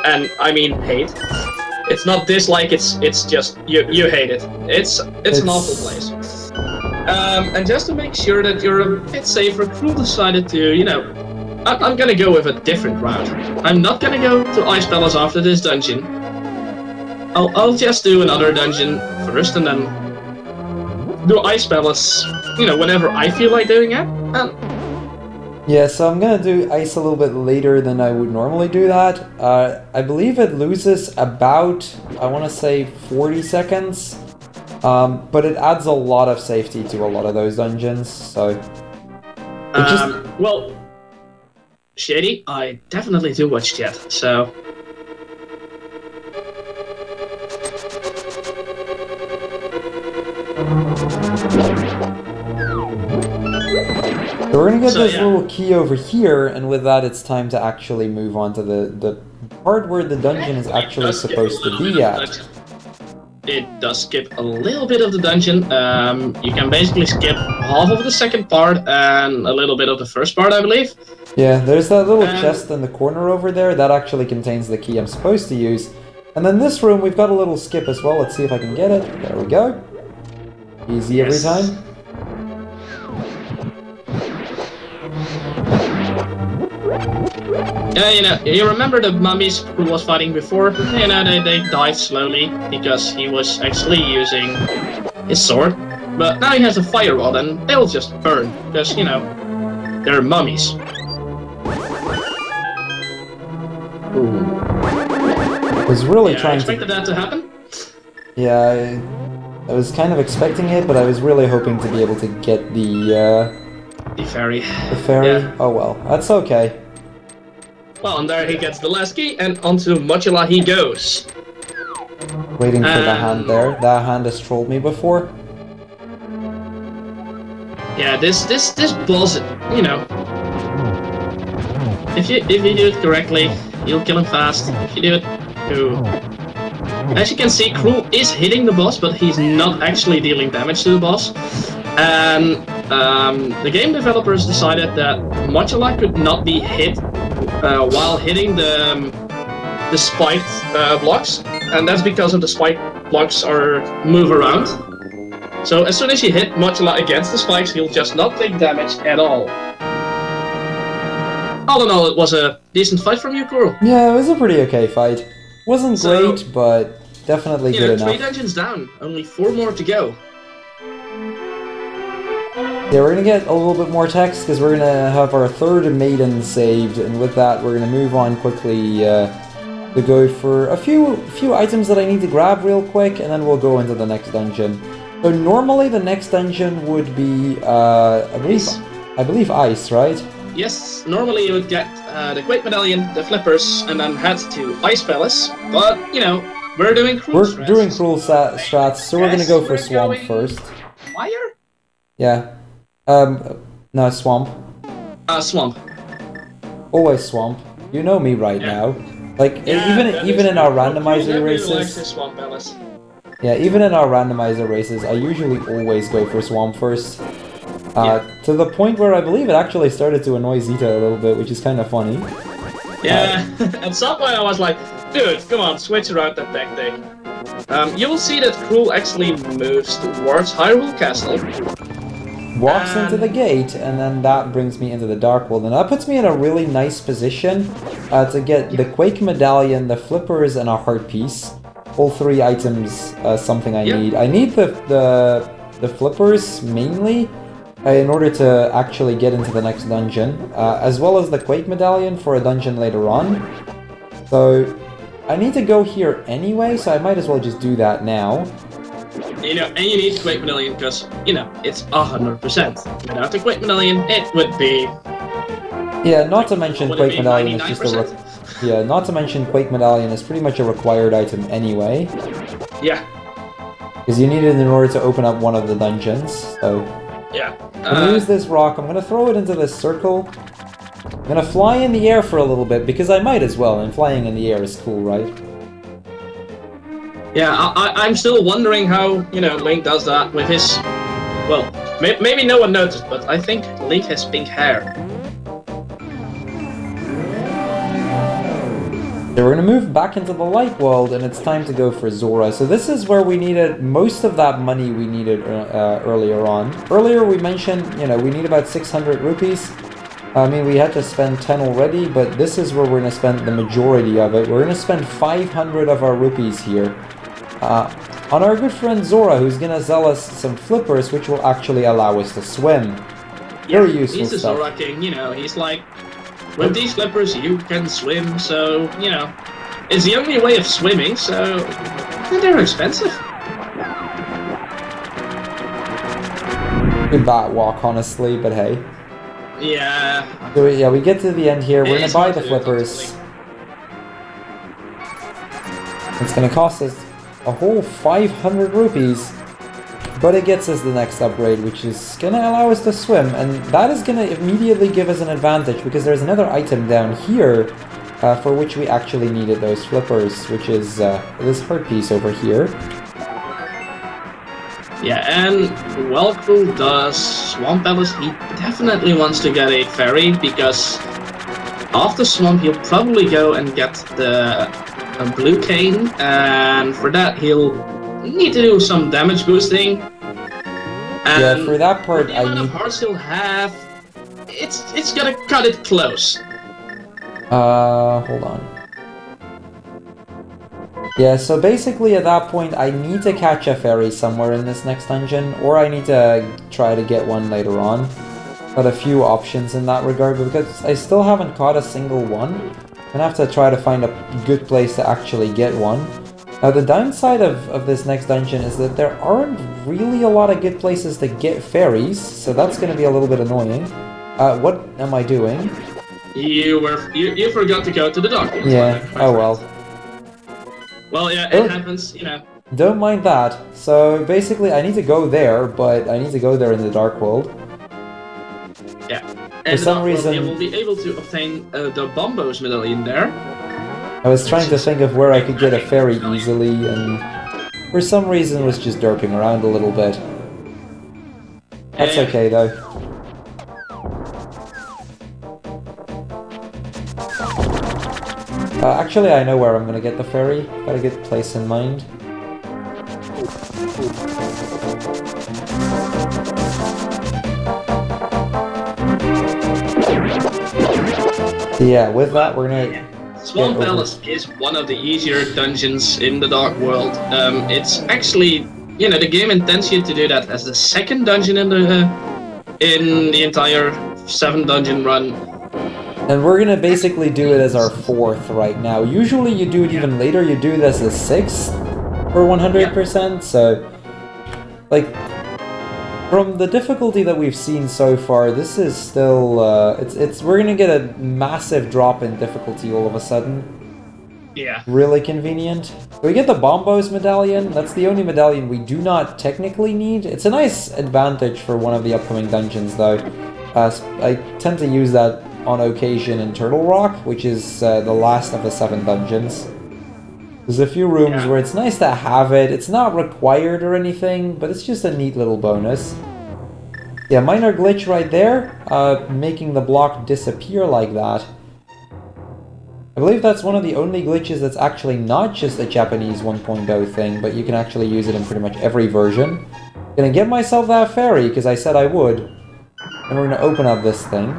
And I mean hate. It's not dislike, it's just you hate it. It's an awful place. And just to make sure that you're a bit safer, Crrool decided to, I'm gonna go with a different route. I'm not gonna go to Ice Palace after this dungeon. I'll just do another dungeon first and then do Ice Palace, whenever I feel like doing it. Yeah, so I'm gonna do ice a little bit later than I would normally do that. I believe it loses about, I want to say 40 seconds, but it adds a lot of safety to a lot of those dungeons, so... Well, Shady, I definitely do watch chat, so... So we're gonna get this yeah. little key over here, and with that it's time to actually move on to the part where the dungeon is actually supposed to be at. It does skip a little bit of the dungeon. You can basically skip half of the second part and a little bit of the first part, I believe. Yeah, there's that little chest in the corner over there. That actually contains the key I'm supposed to use. And then this room, we've got a little skip as well. Let's see if I can get it. There we go. Easy every time. Yeah, you remember the mummies who was fighting before? They died slowly because he was actually using his sword. But now he has a fire rod and they'll just burn because, they're mummies. I was really trying I expected that to happen. Yeah, I was kind of expecting it, but I was really hoping to be able to get the fairy. The fairy? Yeah. Oh well, that's okay. Well, and there he gets the last key, and onto Modula he goes. Waiting for the hand there. That hand has trolled me before. Yeah, this boss, if you do it correctly, you'll kill him fast. If you do it, as you can see, Crrool is hitting the boss, but he's not actually dealing damage to the boss. And the game developers decided that Modula could not be hit while hitting the spiked blocks, and that's because of the spiked blocks move around. So as soon as you hit Modula against the spikes, he'll just not take damage at all. All in all, it was a decent fight from you, Crrool. Yeah, it was a pretty okay fight. Wasn't great, but definitely good enough. 3 dungeons down, only 4 more to go. Yeah, we're gonna get a little bit more text because we're gonna have our 3rd maiden saved, and with that, we're gonna move on quickly to go for a few items that I need to grab real quick, and then we'll go into the next dungeon. So normally the next dungeon would be, I believe ice, right? Yes, normally you would get the Quake Medallion, the Flippers, and then head to Ice Palace, but, we're doing Crrool strats. We're doing Crrool strats, so we're gonna go for Swamp first. Fire? Yeah. No, Swamp. Swamp. Always Swamp. You know me right now. Like, even in our randomizer races... Swamp Palace. Yeah, even in our randomizer races, I usually always go for Swamp first. To the point where I believe it actually started to annoy Zita a little bit, which is kind of funny. Yeah, at some point I was like, dude, come on, switch around that tactic. You will see that Crrool actually moves towards Hyrule Castle. Walks into the gate, and then that brings me into the Dark World, and that puts me in a really nice position to get the Quake Medallion, the Flippers, and a Heart Piece. All 3 items, something I need. I need the Flippers mainly in order to actually get into the next dungeon, as well as the Quake Medallion for a dungeon later on. So I need to go here anyway, so I might as well just do that now. And you need Quake Medallion because, it's 100%. Without the Quake Medallion, it would be... Yeah, not to mention Quake Medallion 99%? is just a... Yeah, not to mention Quake Medallion is pretty much a required item anyway. Yeah. Because you need it in order to open up one of the dungeons, so... Yeah. I'm gonna use this rock, I'm gonna throw it into this circle. I'm gonna fly in the air for a little bit, because I might as well, and flying in the air is cool, right? Yeah, I'm still wondering how, Link does that with his... Well, maybe no one noticed, but I think Link has pink hair. So we're gonna move back into the light world, and it's time to go for Zora. So this is where we needed most of that money we needed earlier on. Earlier we mentioned, we need about 600 rupees. I mean, we had to spend 10 already, but this is where we're gonna spend the majority of it. We're gonna spend 500 of our rupees here on our good friend Zora, who's gonna sell us some flippers, which will actually allow us to swim. Very useful he's the stuff. Zora King, he's like... With these flippers, you can swim, so, it's the only way of swimming, so they're expensive. Good bat walk, honestly, but hey. Yeah. So yeah, we get to the end here. We're gonna buy the flippers. It's gonna cost us a whole 500 rupees. But it gets us the next upgrade, which is gonna allow us to swim, and that is gonna immediately give us an advantage, because there's another item down here for which we actually needed those flippers, which is this heart piece over here. Yeah, and while Crrool does Swamp Palace, he definitely wants to get a ferry, because after Swamp he'll probably go and get the blue cane, and for that he'll need to do some damage boosting. And Yeah, for that part the I amount of need... hearts he'll have, it's gonna cut it close. hold on. Yeah, so basically at that point I need to catch a ferry somewhere in this next dungeon, or I need to try to get one later on. Got a few options in that regard, but because I still haven't caught a single one, I'm gonna have to try to find a good place to actually get one. Now the downside of this next dungeon is that there aren't really a lot of good places to get ferries, so that's gonna be a little bit annoying. What am I doing? You forgot to go to the doctor. Yeah, oh well. Well, yeah, it happens, you know. Don't mind that. So basically I need to go there, but I need to go there in the Dark World. Yeah. For some reason... you will be able to obtain the Bombos medallion there. I was trying to think of where I could get a ferry easily, and for some reason was just derping around a little bit. That's okay though. Actually, I know where I'm gonna get the ferry. Got a good place in mind. Yeah, with that, we're gonna... Swamp Palace is one of the easier dungeons in the Dark World. It's actually, you know, the game intends you to do that as the second dungeon in the entire 7 dungeon run. And we're gonna basically do it as our 4th right now. Usually you do it even later, you do it as a 6th for 100%, so... Like, from the difficulty that we've seen so far, this is still, we're gonna get a massive drop in difficulty all of a sudden. Yeah. Really convenient. We get the Bombos medallion. That's the only medallion we do not technically need. It's a nice advantage for one of the upcoming dungeons, though. I tend to use that on occasion in Turtle Rock, which is the last of the 7 dungeons. There's a few rooms where it's nice to have it. It's not required or anything, but it's just a neat little bonus. Yeah, minor glitch right there, making the block disappear like that. I believe that's one of the only glitches that's actually not just a Japanese 1.0 thing, but you can actually use it in pretty much every version. Gonna get myself that ferry, because I said I would. And we're gonna open up this thing.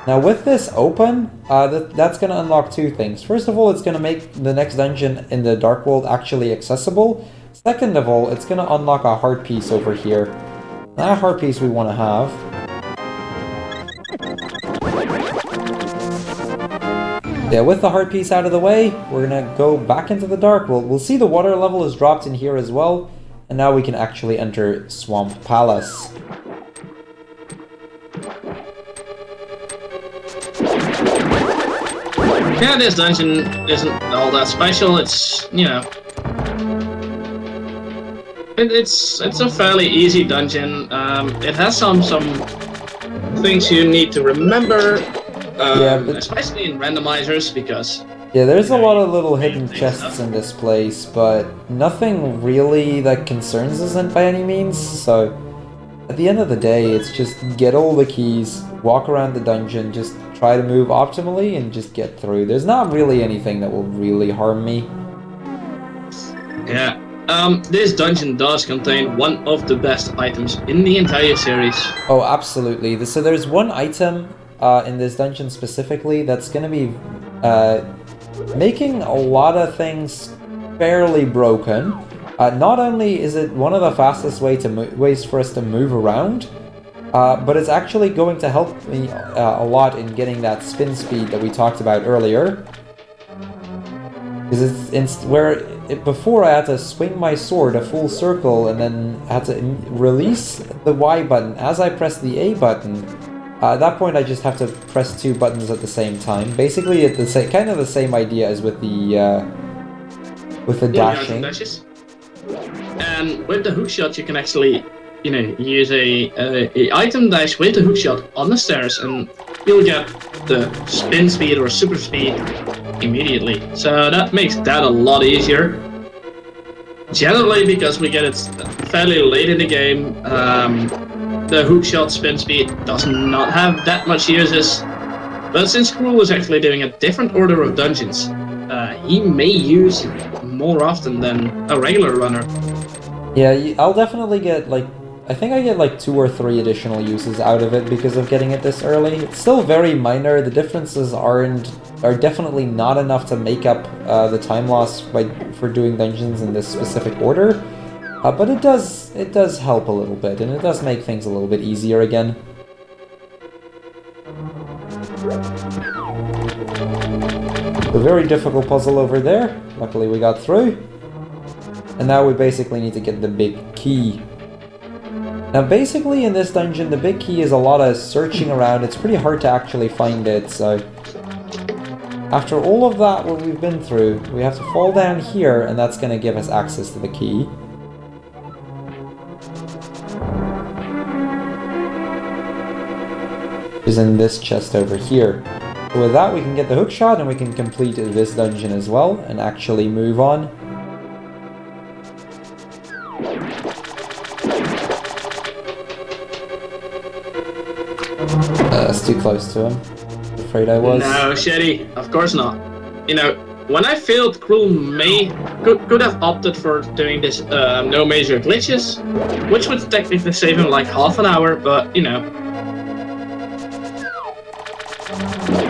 Now with this open, that's going to unlock 2 things. First of all, it's going to make the next dungeon in the Dark World actually accessible. Second of all, it's going to unlock a heart piece over here. That heart piece we want to have. Yeah, with the heart piece out of the way, we're going to go back into the Dark World. We'll see the water level is dropped in here as well. And now we can actually enter Swamp Palace. Yeah, this dungeon isn't all that special. It's, you know, it's a fairly easy dungeon. It has some things you need to remember, especially in randomizers, because yeah, there's a lot of little hidden chests in this place, but nothing really that concerns us by any means. So at the end of the day, it's just get all the keys, walk around the dungeon, just try to move optimally and just get through. There's not really anything that will really harm me. Yeah. This dungeon does contain one of the best items in the entire series. Oh, absolutely. So there's one item in this dungeon specifically that's going to be making a lot of things fairly broken. Not only is it one of the fastest ways for us to move around, but it's actually going to help me a lot in getting that spin speed that we talked about earlier. Because before I had to swing my sword a full circle and then had to release the Y button as I press the A button. At that point I just have to press 2 buttons at the same time. Basically it's kind of the same idea as with the dashing. And with the hook shot you can actually you know, use a item dash with the hookshot on the stairs, and you'll get the spin speed or super speed immediately. So that makes that a lot easier. Generally, because we get it fairly late in the game, the hookshot spin speed does not have that much uses. But since Crrool is actually doing a different order of dungeons, he may use it more often than a regular runner. Yeah, I'll definitely get, like, I think I get like 2 or 3 additional uses out of it because of getting it this early. It's still very minor. The differences are definitely not enough to make up the time loss for doing dungeons in this specific order. But it does help a little bit, and it does make things a little bit easier again. A very difficult puzzle over there. Luckily we got through. And now we basically need to get the big key. Now basically in this dungeon the big key is a lot of searching around. It's pretty hard to actually find it, so after all of that what we've been through, we have to fall down here, and that's going to give us access to the key. Is in this chest over here. So with that we can get the hookshot and we can complete this dungeon as well and actually move on. That's too close to him. I'm afraid I was. No, Shetty, of course not. You know, when I failed, Crrool could have opted for doing this no major glitches, which would technically save him like half an hour, but you know,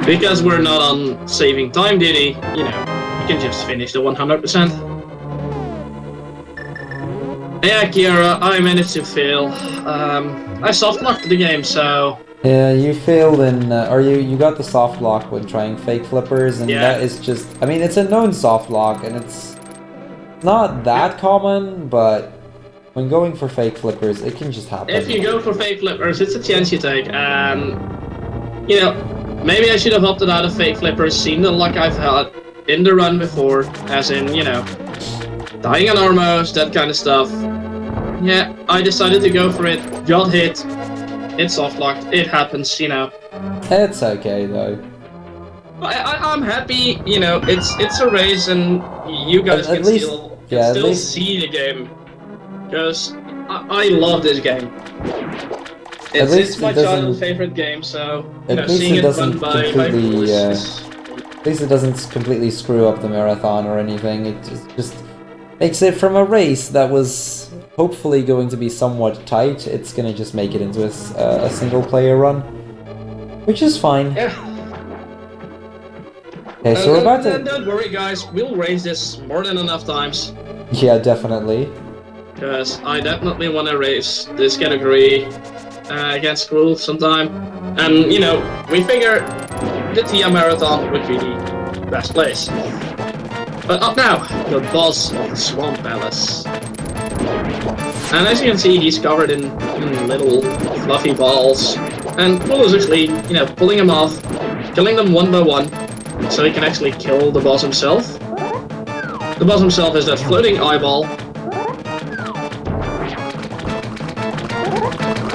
because we're not on saving time duty, you know, you can just finish the 100%. Yeah, Kiara, I managed to fail. I soft-locked the game, so... Yeah, you failed in, or you got the soft lock when trying fake flippers, and that is just, I mean, it's a known soft lock, and it's not that common, but when going for fake flippers, it can just happen. If you go for fake flippers, it's a chance you take, and, you know, maybe I should have opted out of fake flippers, seen the luck I've had in the run before, as in, you know, dying on Ormos, that kind of stuff. Yeah, I decided to go for it, got hit. It's soft-locked, it happens, you know. It's okay, though. I'm happy, you know, it's a race and you guys can still see the game. Because I love this game. It's my childhood favorite game, so, you know, seeing it run by people at least it doesn't completely screw up the marathon or anything. It just makes it from a race that was hopefully going to be somewhat tight, it's gonna just make it into a single player run, which is fine. Yeah. Okay, so we're about to... Don't worry guys, we'll raise this more than enough times. Yeah, definitely. Because I definitely want to race this category against Crrool sometime. And, you know, we figure the TIA Marathon would be the best place. But up now, the boss of the Swamp Palace. And as you can see, he's covered in little fluffy balls. And Crrool is actually, you know, pulling them off, killing them one by one, so he can actually kill the boss himself. The boss himself is that floating eyeball.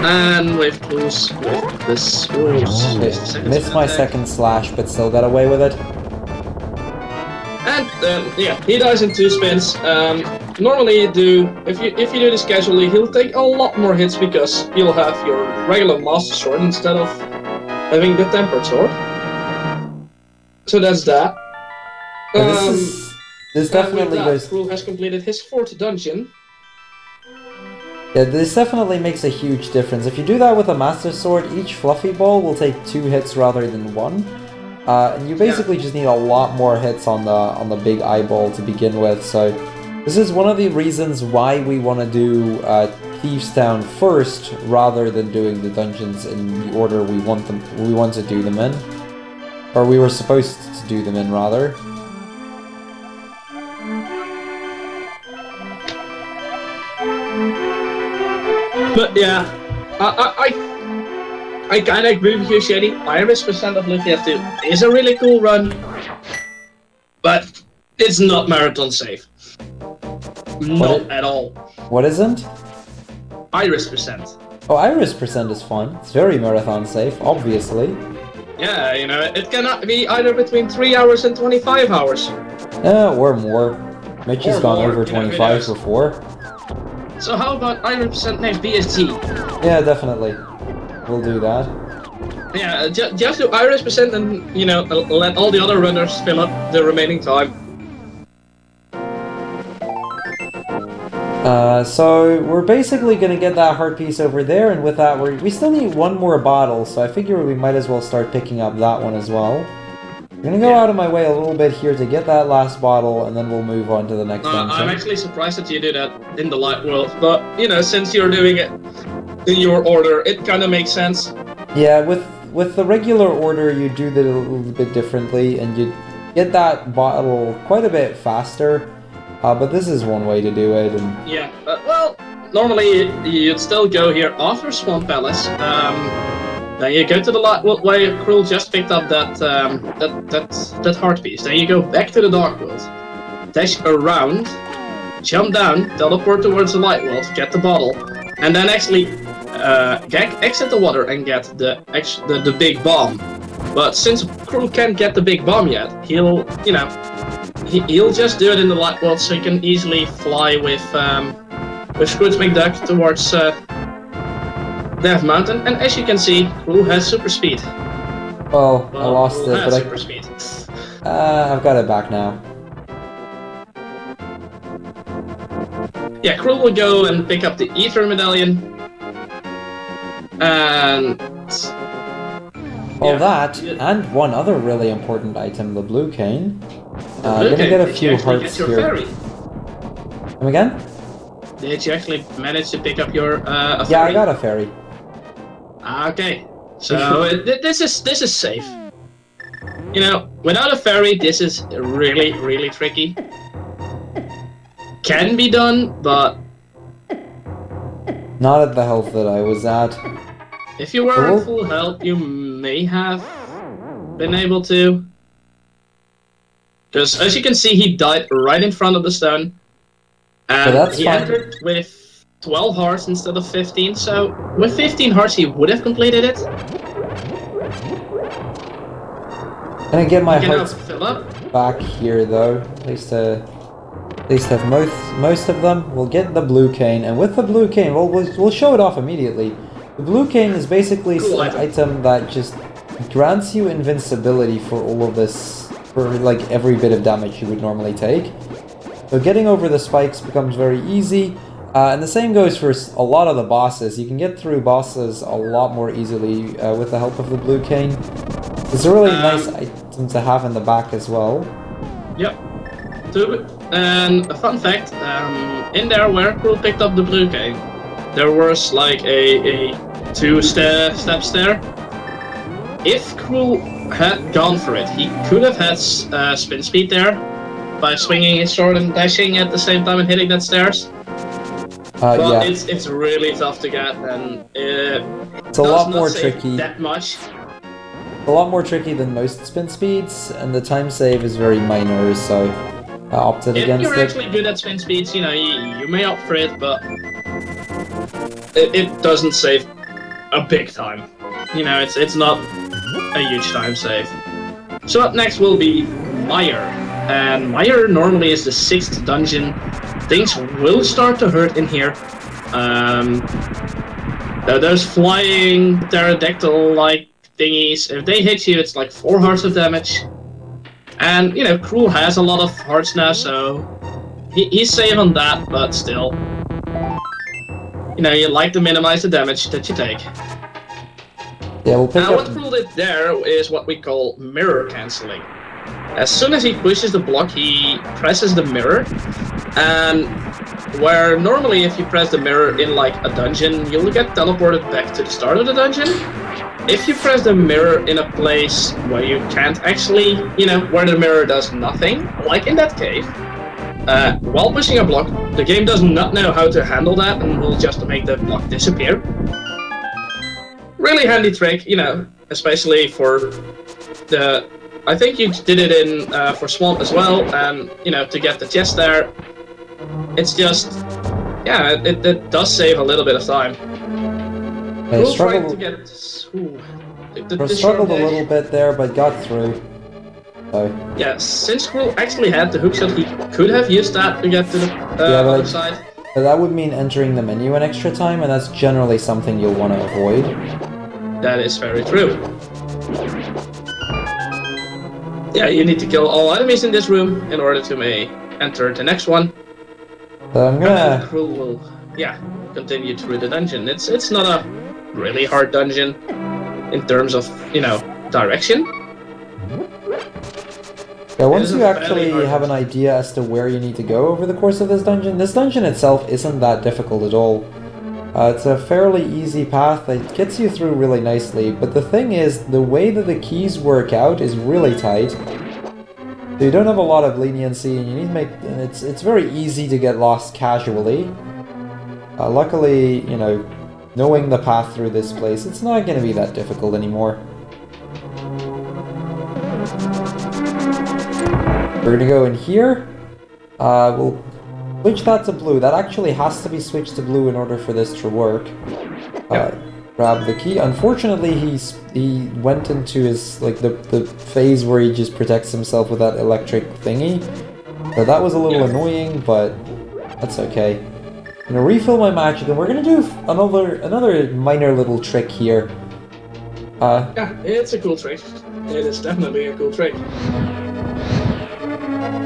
And with clues with this. Missed my second slash, but still got away with it. And yeah, he dies in 2 spins. Normally, if you do this casually, he'll take a lot more hits because you'll have your regular Master Sword instead of having the Tempered Sword. So that's that. This definitely goes. Crrool has completed his 4th dungeon. Yeah, this definitely makes a huge difference. If you do that with a Master Sword, each fluffy ball will take 2 hits rather than 1. And you basically just need a lot more hits on the big eyeball to begin with. So this is one of the reasons why we want to do Thieves Town first, rather than doing the dungeons in the order we want to do them in, or we were supposed to do them in, rather. But yeah, I kind of agree with you, Shady. Iris Percent of Lucia 2 is a really cool run, but it's not marathon safe. Not at all. What isn't? Iris percent. Oh, Iris percent is fun. It's very marathon safe, obviously. Yeah, you know, it cannot be either between 3 hours and 25 hours. Or more. Mitch has Or gone more, over you know, who 25 knows? before. So how about Iris percent next BSG? Yeah, definitely. We'll do that. Yeah, just do Iris percent and, you know, let all the other runners fill up the remaining time. So we're basically gonna get that heart piece over there, and with that, we still need one more bottle, so I figure we might as well start picking up that one as well. I'm gonna go out of my way a little bit here to get that last bottle, and then we'll move on to the next I'm dungeon. actually surprised that you do that in the light world, but, you know, since you're doing it in your order, it kind of makes sense. Yeah, with the regular order, you do that a little bit differently, and you get that bottle quite a bit faster. But this is one way to do it, and Yeah, well, normally you'd still go here after Swamp Palace. Then you go to the light world where Crrool just picked up that heart piece. Then you go back to the Dark World, dash around, jump down, teleport towards the light world, get the bottle, and then actually exit the water and get the big bomb. But since Crrool can't get the big bomb yet, he'll just do it in the light world, so he can easily fly with Scrooge McDuck towards Death Mountain. And as you can see, Crrool has super speed. well, I lost Crrool it, has but super speed. I've got it back now. Yeah, Crrool will go and pick up the Ether Medallion, and Well, yeah. that, and one other really important item, the blue cane. Okay, Gonna get a did few you actually hearts get your here. ferry? Come again? Did you actually manage to pick up your a Yeah, I ferry? got a ferry. Okay, so this is safe. You know, without a ferry, this is really tricky. Can be done, but Not at the health that I was at. if you were Cool. at full health, you may have been able to. Because as you can see, he died right in front of the stone, and that's he fine. entered with 12 hearts instead of 15. So with 15 hearts, he would have completed it. Gonna get my You can now hearts fill up. back here though. At least have most of them. We'll get the blue cane, and with the blue cane, we'll show it off immediately. The blue cane is basically Cool an item that just grants you invincibility for all of this, for like every bit of damage you would normally take. So getting over the spikes becomes very easy, and the same goes for a lot of the bosses. You can get through bosses a lot more easily with the help of the blue cane. It's a really nice item to have in the back as well. Yep. And a fun fact, in there where Crrool picked up the blue cane, there was like a two steps there. If Crrool had gone for it, he could have had spin speed there by swinging his sword and dashing at the same time and hitting that stairs. But Yeah, it's really tough to get, and it's a lot more tricky. That much. A lot more tricky than most spin speeds, and the time save is very minor, so I opted If against you're it. actually good at spin speeds, you know, you may opt for it, but it doesn't save a big time. You know, it's not a huge time save. So up next will be Mire. And Mire normally is the 6th dungeon. Things will start to hurt in here. Those flying pterodactyl-like thingies, if they hit you, it's like 4 hearts of damage. And, you know, Crrool has a lot of hearts now, so he's safe on that, but still. You know, you like to minimize the damage that you take. Yeah, we'll pick Now, what up. Crrool did there is what we call mirror cancelling. As soon as he pushes the block, he presses the mirror, and where normally if you press the mirror in like a dungeon, you'll get teleported back to the start of the dungeon. If you press the mirror in a place where you can't actually, you know, where the mirror does nothing, like in that cave, while pushing a block, the game does not know how to handle that and will just make the block disappear. Really handy trick, you know, especially for the... I think you did it in for Swamp as well, and, you know, to get the chest there, it's just Yeah, it does save a little bit of time. I We'll try struggled, to get... Ooh, struggled a little bit there, but got through. So. Yeah, since Crrool actually had the hookshot, he could have used that to get to the other side. But that would mean entering the menu in extra time, and that's generally something you'll want to avoid. That is very true. Yeah, you need to kill all enemies in this room in order to enter the next one. So I'm gonna... Crrool will, continue through the dungeon. It's not a really hard dungeon in terms of, direction. Yeah, once you actually have an idea as to where you need to go over the course of this dungeon itself isn't that difficult at all. It's a fairly easy path that gets you through really nicely, but the thing is, the way that the keys work out is really tight. So you don't have a lot of leniency, and you need to make... It's very easy to get lost casually. Luckily, knowing the path through this place, it's not going to be that difficult anymore. We're gonna go in here. We'll switch that to blue. That actually has to be switched to blue in order for this to work. Grab the key. Unfortunately, he went into his the phase where he just protects himself with that electric thingy. So that was a little annoying, but that's okay. I'm gonna refill my magic, and we're gonna do another minor little trick here. Yeah, it's a cool trick. It is definitely a cool trick.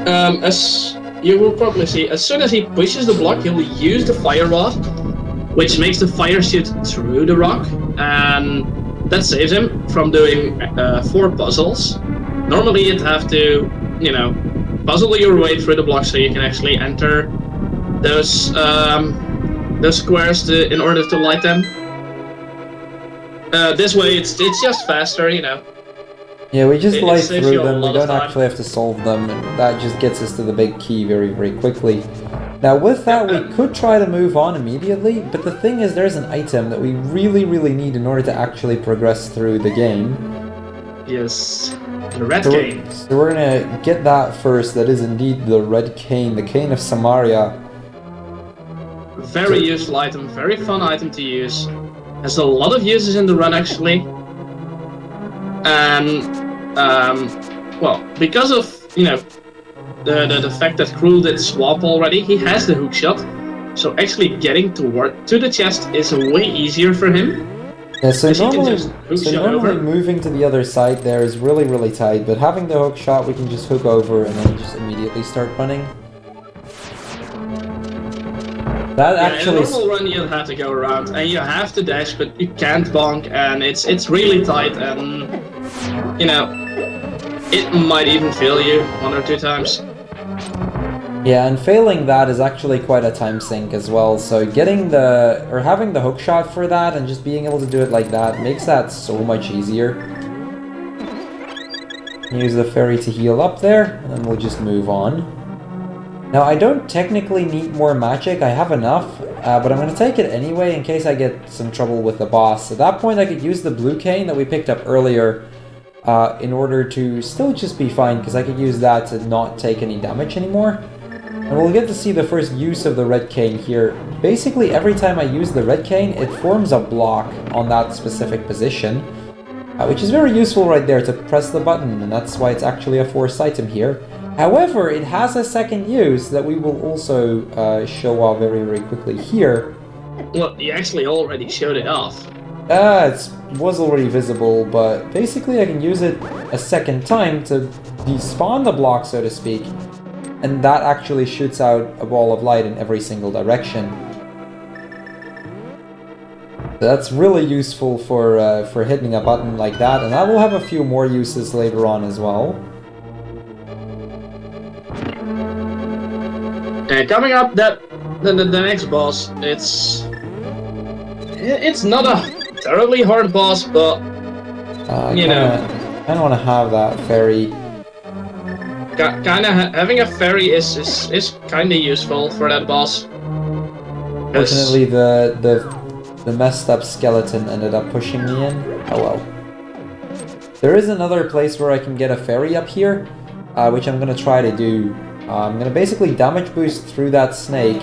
As you will probably see, as soon as he pushes the block, he'll use the fire rod, which makes the fire shoot through the rock, and that saves him from doing 4 puzzles. Normally you'd have to, puzzle your way through the block so you can actually enter those squares in order to light them. This way it's just faster, Yeah, we just light saves through you a them, we lot of don't time. actually have to solve them, and that just gets us to the big key very, very quickly. Now with that, we could try to move on immediately, but the thing is there's an item that we really, really need in order to actually progress through the game. Yes, the red cane. So we're gonna get that first. That is indeed the red cane, the cane of Samaria. Very useful item, very fun item to use. Has a lot of uses in the run actually. And well, because of the fact that Crrool did swap already, he has the hookshot. So actually getting to the chest is way easier for him. Yeah, so normally over. moving to the other side there is really, really tight, but having the hook shot, we can just hook over and then just immediately start running. That actually... In a normal run you'll have to go around, and you have to dash, but you can't bonk, and it's really tight, and it might even fail you 1 or 2 times. Yeah, and failing that is actually quite a time sink as well, so having the hook shot for that and just being able to do it like that makes that so much easier. Use the fairy to heal up there, and then we'll just move on. Now, I don't technically need more magic, I have enough, but I'm going to take it anyway in case I get some trouble with the boss. At that point I could use the blue cane that we picked up earlier in order to still just be fine, because I could use that to not take any damage anymore. And we'll get to see the first use of the red cane here. Basically, every time I use the red cane, it forms a block on that specific position, which is very useful right there to press the button, and that's why it's actually a forced item here. However, it has a second use that we will also show off very, very quickly here. Well, you actually already showed it off. It was already visible, but basically I can use it a second time to despawn the block, so to speak. And that actually shoots out a ball of light in every single direction. That's really useful for hitting a button like that, and that will have a few more uses later on as well. Coming up, the next boss, it's not a terribly hard boss, but I kind of want to have that fairy. Having a fairy is kind of useful for that boss. Fortunately, the messed up skeleton ended up pushing me in. Oh well. There is another place where I can get a fairy up here, which I'm gonna try to do. I'm gonna basically damage boost through that snake,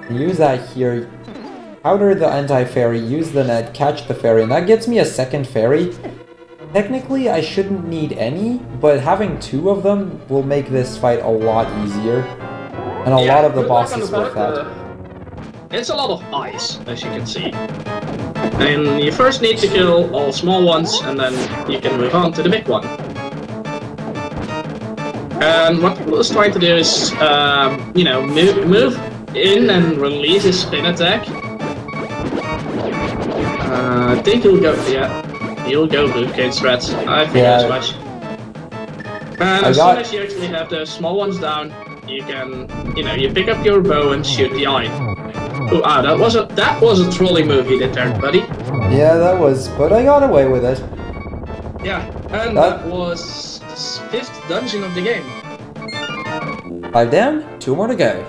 Use that here. Powder the anti-fairy, use the net, catch the fairy, and that gets me a second fairy. Technically, I shouldn't need any, but having 2 of them will make this fight a lot easier. And a lot of the bosses with that. It's a lot of ice, as you can see. And you first need to kill all small ones, and then you can move on to the big one. And what Crrool is trying to do is, you know, move in and release his spin attack. I think he'll go, he'll go blue cane strats. I think as much. And as soon as you actually have the small ones down, you can, you know, you pick up your bow and shoot the eye. Ooh, that was a trolling move you did there, buddy. Yeah, that was, but I got away with it. Yeah, and that was the 5th dungeon of the game. 5 down, 2 more to go.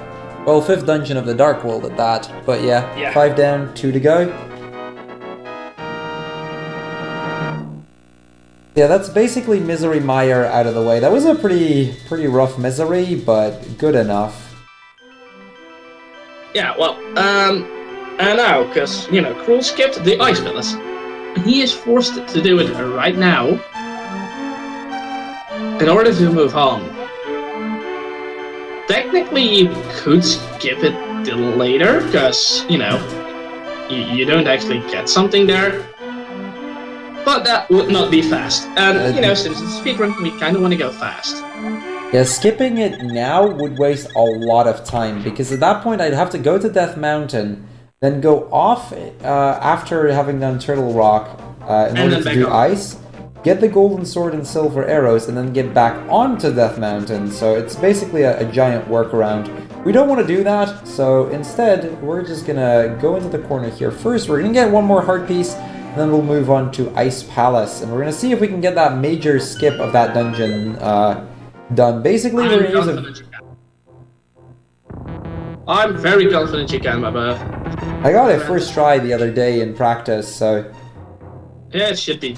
Well, 5th dungeon of the Dark World at that, but yeah. 5 down, 2 to go. Yeah, that's basically Misery Mire out of the way. That was a pretty rough Misery, but good enough. Yeah, well, and now, because, you know, Crrool skipped the Ice Palace. He is forced to do it right now in order to move on. Technically, you could skip it till later, because, you know, you don't actually get something there. But that would not be fast. And, you know, since it's speedrun, we kind of want to go fast. Yeah, skipping it now would waste a lot of time, because at that point I'd have to go to Death Mountain, then go off after having done Turtle Rock in order to do Ice, get the golden sword and silver arrows, and then get back onto Death Mountain. So it's basically a giant workaround. We don't want to do that, so instead we're just gonna go into the corner here. First, we're gonna get 1 more heart piece, and then we'll move on to Ice Palace, and we're gonna see if we can get that major skip of that dungeon done. Basically, we're gonna use I'm very confident you can, my boy. I got it first try the other day in practice, so yeah, it should be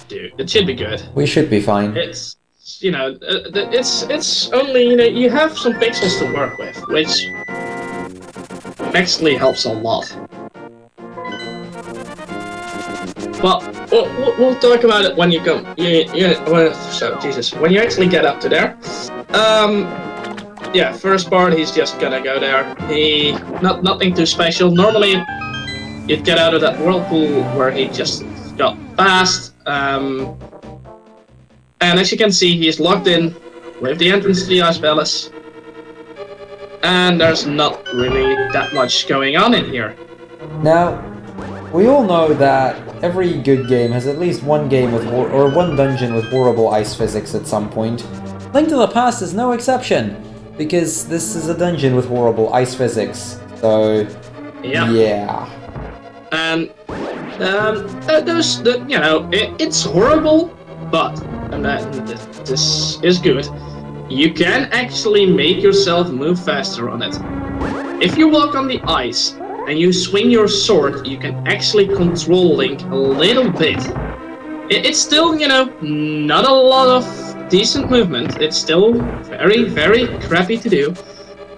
good. We should be fine. It's, you know, it's only, you know, you have some pixels to work with, which actually helps a lot. But we'll talk about it when you come. When you actually get up to there. Yeah, first part he's just gonna go there. Nothing too special. Normally you'd get out of that whirlpool where he just got past. And as you can see, he's locked in with the entrance to the Ice Palace. And there's not really that much going on in here. Now, we all know that every good game has at least one game with one dungeon with horrible ice physics at some point. Link to the Past is no exception, because this is a dungeon with horrible ice physics. So, yeah. And you know, it's horrible, but this is good. You can actually make yourself move faster on it. If you walk on the ice and you swing your sword, you can actually control Link a little bit. It's still, you know, not a lot of decent movement. It's still very, very crappy to do,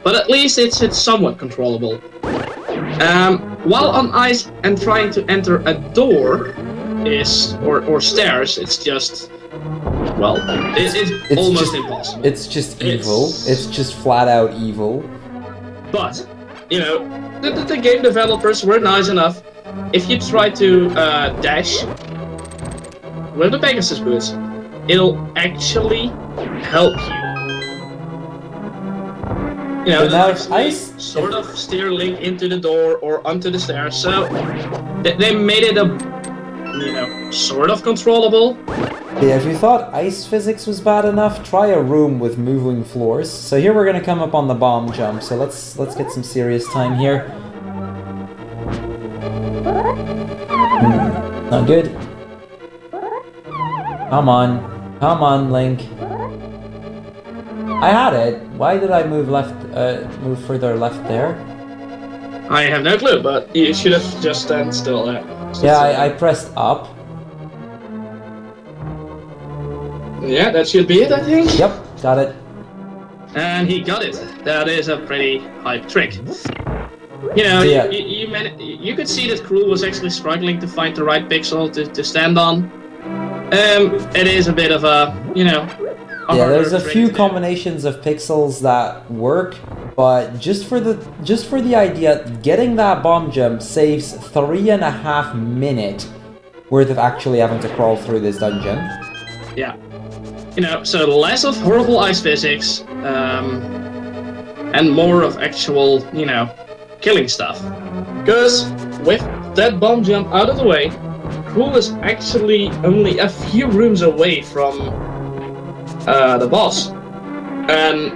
but at least it's somewhat controllable. While on ice and trying to enter a door or stairs, it's just, well, it's almost impossible. It's just evil. It's just flat out evil. But, you know, the game developers were nice enough. If you try to dash with the Pegasus boots, it'll actually help you. You know, now if ice sort of steer Link into the door or onto the stairs, so they made it you know, sort of controllable. Yeah, if you thought ice physics was bad enough, try a room with moving floors. So here we're gonna come up on the bomb jump, so let's get some serious time here. Not good. Come on, Link. I had it. Why did I move move further left there? I have no clue, but you should have just stand still there. Yeah, I pressed up. Yeah, that should be it, I think. Yep, got it. And he got it. That is a pretty hype trick. You know, Yeah. you could see that Crrool was actually struggling to find the right pixel to stand on. It is a bit of a, you know... Yeah, there's a few trick to do. combinations of pixels that work, but just for the idea, getting that bomb jump saves 3.5 minutes worth of actually having to crawl through this dungeon. Yeah. You know, so less of horrible ice physics, and more of actual, you know, killing stuff. Because with that bomb jump out of the way, Crrool is actually only a few rooms away from the boss. And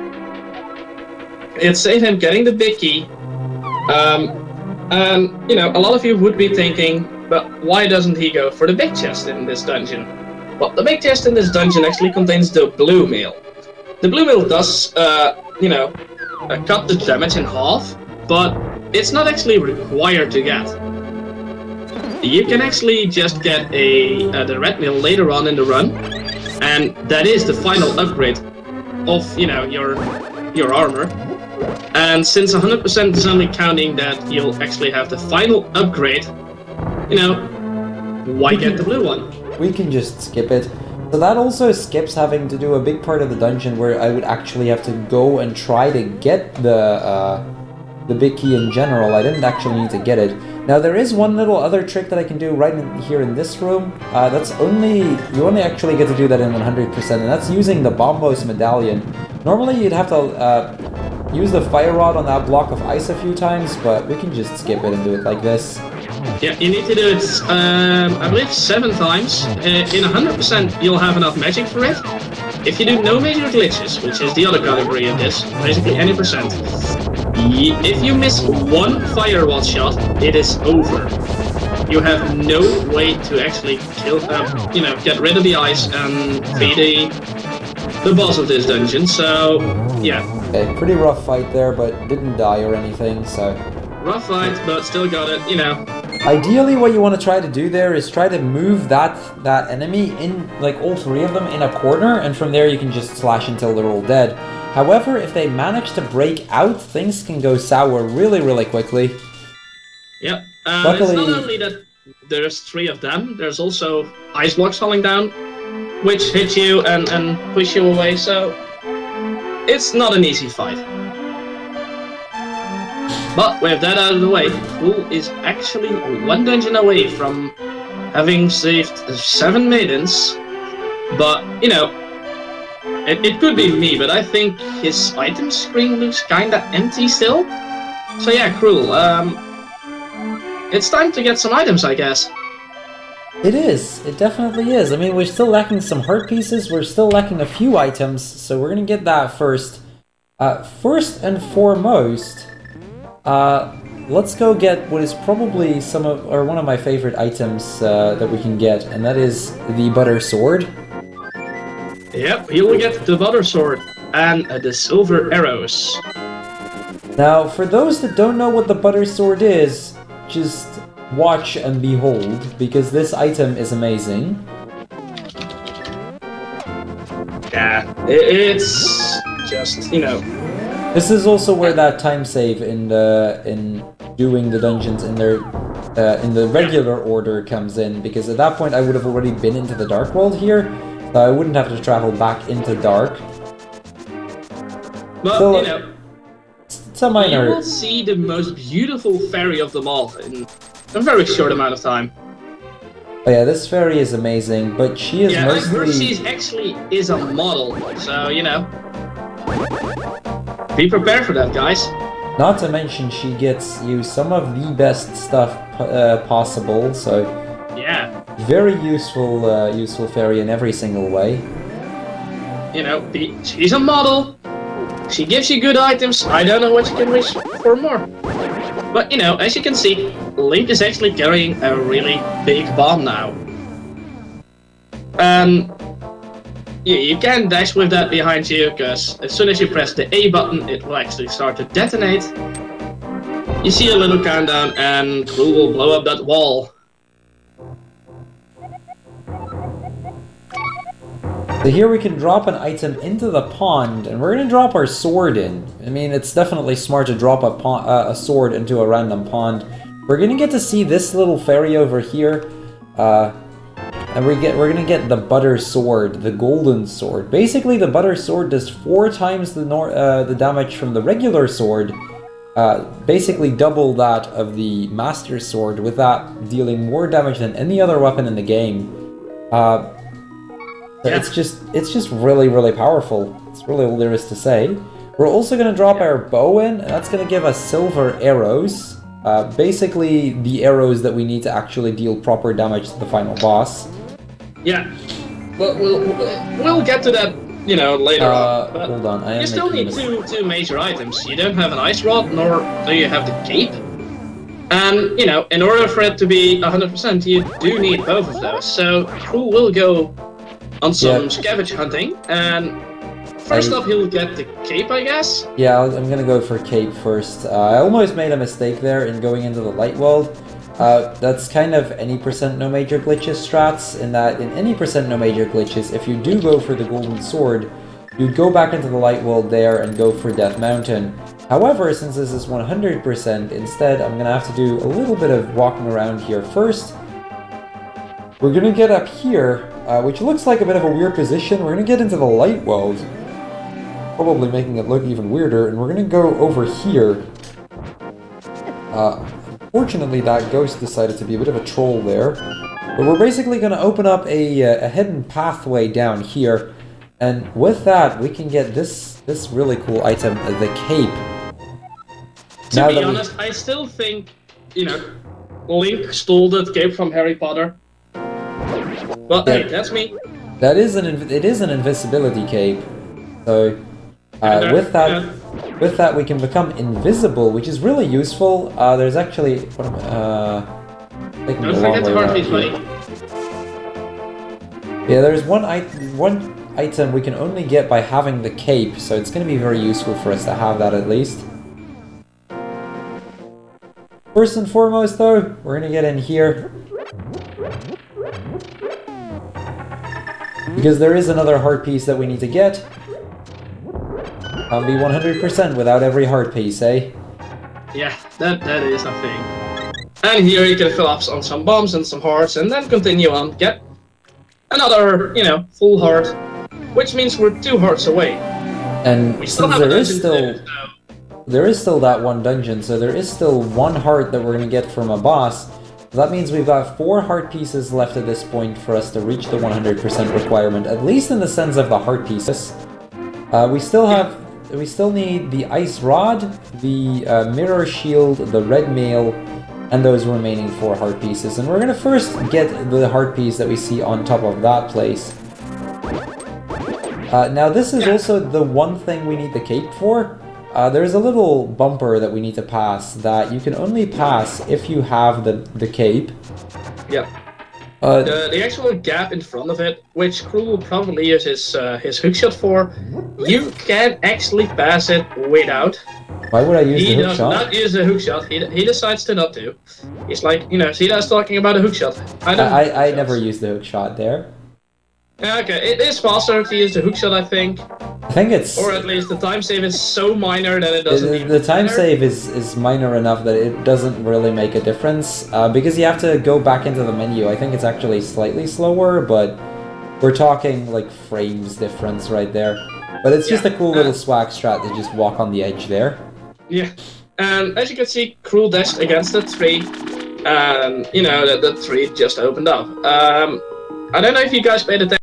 it saved him getting the big key. And, you know, a lot of you would be thinking, but why doesn't he go for the big chest in this dungeon? Well, the big chest in this dungeon actually contains the blue mail. The blue mail does, you know, cut the damage in half, but it's not actually required to get. You can actually just get the red mail later on in the run, and that is the final upgrade of, you know, your armor. And since 100% is only counting that you'll actually have the final upgrade, you know, why get the blue one? We can just skip it. So that also skips having to do a big part of the dungeon where I would actually have to go and try to get the big key in general. I didn't actually need to get it. Now there is one little other trick that I can do right here in this room. You only actually get to do that in 100%, and that's using the Bombos medallion. Normally you'd have to use the fire rod on that block of ice a few times, but we can just skip it and do it like this. Yeah, you need to do it, I believe 7 times. In 100% you'll have enough magic for it. If you do no major glitches, which is the other category of this, basically any percent, if you miss one fire rod shot, it is over. You have no way to actually kill, you know, get rid of the ice and be the boss of this dungeon, so yeah. Okay, pretty rough fight there, but didn't die or anything, so... Rough fight, but still got it, you know. Ideally, what you want to try to do there is try to move that enemy in, like all 3 of them, in a corner, and from there you can just slash until they're all dead. However, if they manage to break out, things can go sour really, really quickly. Yep. Luckily, it's not only that there's 3 of them, there's also ice blocks falling down, which hit you and push you away, so it's not an easy fight. But with that out of the way, Crrool is actually 1 dungeon away from having saved 7 maidens. But, you know, it could be me, but I think his item screen looks kinda empty still. So yeah, Crrool, it's time to get some items, I guess. it is. It definitely is. I mean, we're still lacking some heart pieces, we're still lacking a few items, so we're gonna get that first. First and foremost... let's go get what is probably one of my favorite items that we can get, and that is the butter sword. Yep, he will get the butter sword and the silver arrows. Now, for those that don't know what the butter sword is, just watch and behold, because this item is amazing. Yeah, it's just, you know... This is also where that time save in doing the dungeons in the regular order comes in, because at that point I would have already been into the Dark World here, so I wouldn't have to travel back into Dark. But, So, you know, it's a minor... you will see the most beautiful fairy of them all in a very short amount of time. Oh yeah, this fairy is amazing, but she is Yeah, I heard mostly... she actually is a model, so, you know... Be prepared for that, guys. Not to mention she gets you some of the best stuff possible, so... Yeah. Very useful, useful fairy in every single way. You know, she's a model. She gives you good items. I don't know what you can wish for more. But, you know, as you can see, Link is actually carrying a really big bomb now. Yeah, you can dash with that behind you, because as soon as you press the A button, it will actually start to detonate. You see a little countdown, and Crrool will blow up that wall. So here we can drop an item into the pond, and we're going to drop our sword in. I mean, it's definitely smart to drop a sword into a random pond. We're going to get to see this little fairy over here, and we're going to get the butter sword, the golden sword. Basically, the butter sword does 4 times the damage from the regular sword, basically double that of the master sword, with that dealing more damage than any other weapon in the game. It's just really, really powerful. It's really all there is to say. We're also going to drop our bow in, and that's going to give us silver arrows. Basically, the arrows that we need to actually deal proper damage to the final boss. Yeah. Well, we'll get to that, you know, later on. But hold on, you still need two major items. You don't have an ice rod, nor do you have the cape. And, you know, in order for it to be 100%, you do need both of those. So, Crrool will go on some scavenge hunting, and first up he'll get the cape, I guess? Yeah, I'm gonna go for cape first. I almost made a mistake there in going into the light world. That's kind of any percent no major glitches strats, in that in any percent no major glitches, if you do go for the golden sword, you'd go back into the light world there and go for Death Mountain. However, since this is 100%, instead I'm gonna have to do a little bit of walking around here first. We're gonna get up here, which looks like a bit of a weird position. We're gonna get into the light world, probably making it look even weirder, and we're gonna go over here. Unfortunately, that ghost decided to be a bit of a troll there. But we're basically gonna open up a hidden pathway down here, and with that, we can get this really cool item, the cape. To be honest, I still think, you know, Link stole that cape from Harry Potter. But hey, that's me. It is an invisibility cape. So with that we can become invisible, which is really useful. There's actually don't forget the heartbeat, buddy. Yeah, there's one item we can only get by having the cape, so it's going to be very useful for us to have that at least. First and foremost, though, we're going to get in here, because there is another heart piece that we need to get. Can't be 100% without every heart piece, eh? Yeah, that is a thing. And here you can fill up on some bombs and some hearts, and then continue on. Get another, you know, full heart, which means we're 2 hearts away. And we still since have there is still that one dungeon, so there is still 1 heart that we're gonna get from a boss. That means we've got 4 heart pieces left at this point for us to reach the 100% requirement, at least in the sense of the heart pieces. We still need the ice rod, the mirror shield, the red mail, and those remaining 4 heart pieces. And we're gonna first get the heart piece that we see on top of that place. Now this is also the one thing we need the cape for. There's a little bumper that we need to pass that you can only pass if you have the cape. Yeah. The actual gap in front of it, which Crrool will probably use his hookshot for, you can actually pass it without. Why would I use the hookshot? He does not use the hookshot. He decides to not to. He's like, you know, Xitaczz talking about a hookshot. I never use the hookshot there. Okay, it is faster to use the hookshot, I think. I think it's... Or at least the time save is so minor that it doesn't The time save is minor enough that it doesn't really make a difference. Because you have to go back into the menu. I think it's actually slightly slower, but we're talking like frames difference right there. But it's just a cool little swag strat to just walk on the edge there. Yeah. And as you can see, Crrool dashed against the tree. And, you know, the tree just opened up. I don't know if you guys paid attention.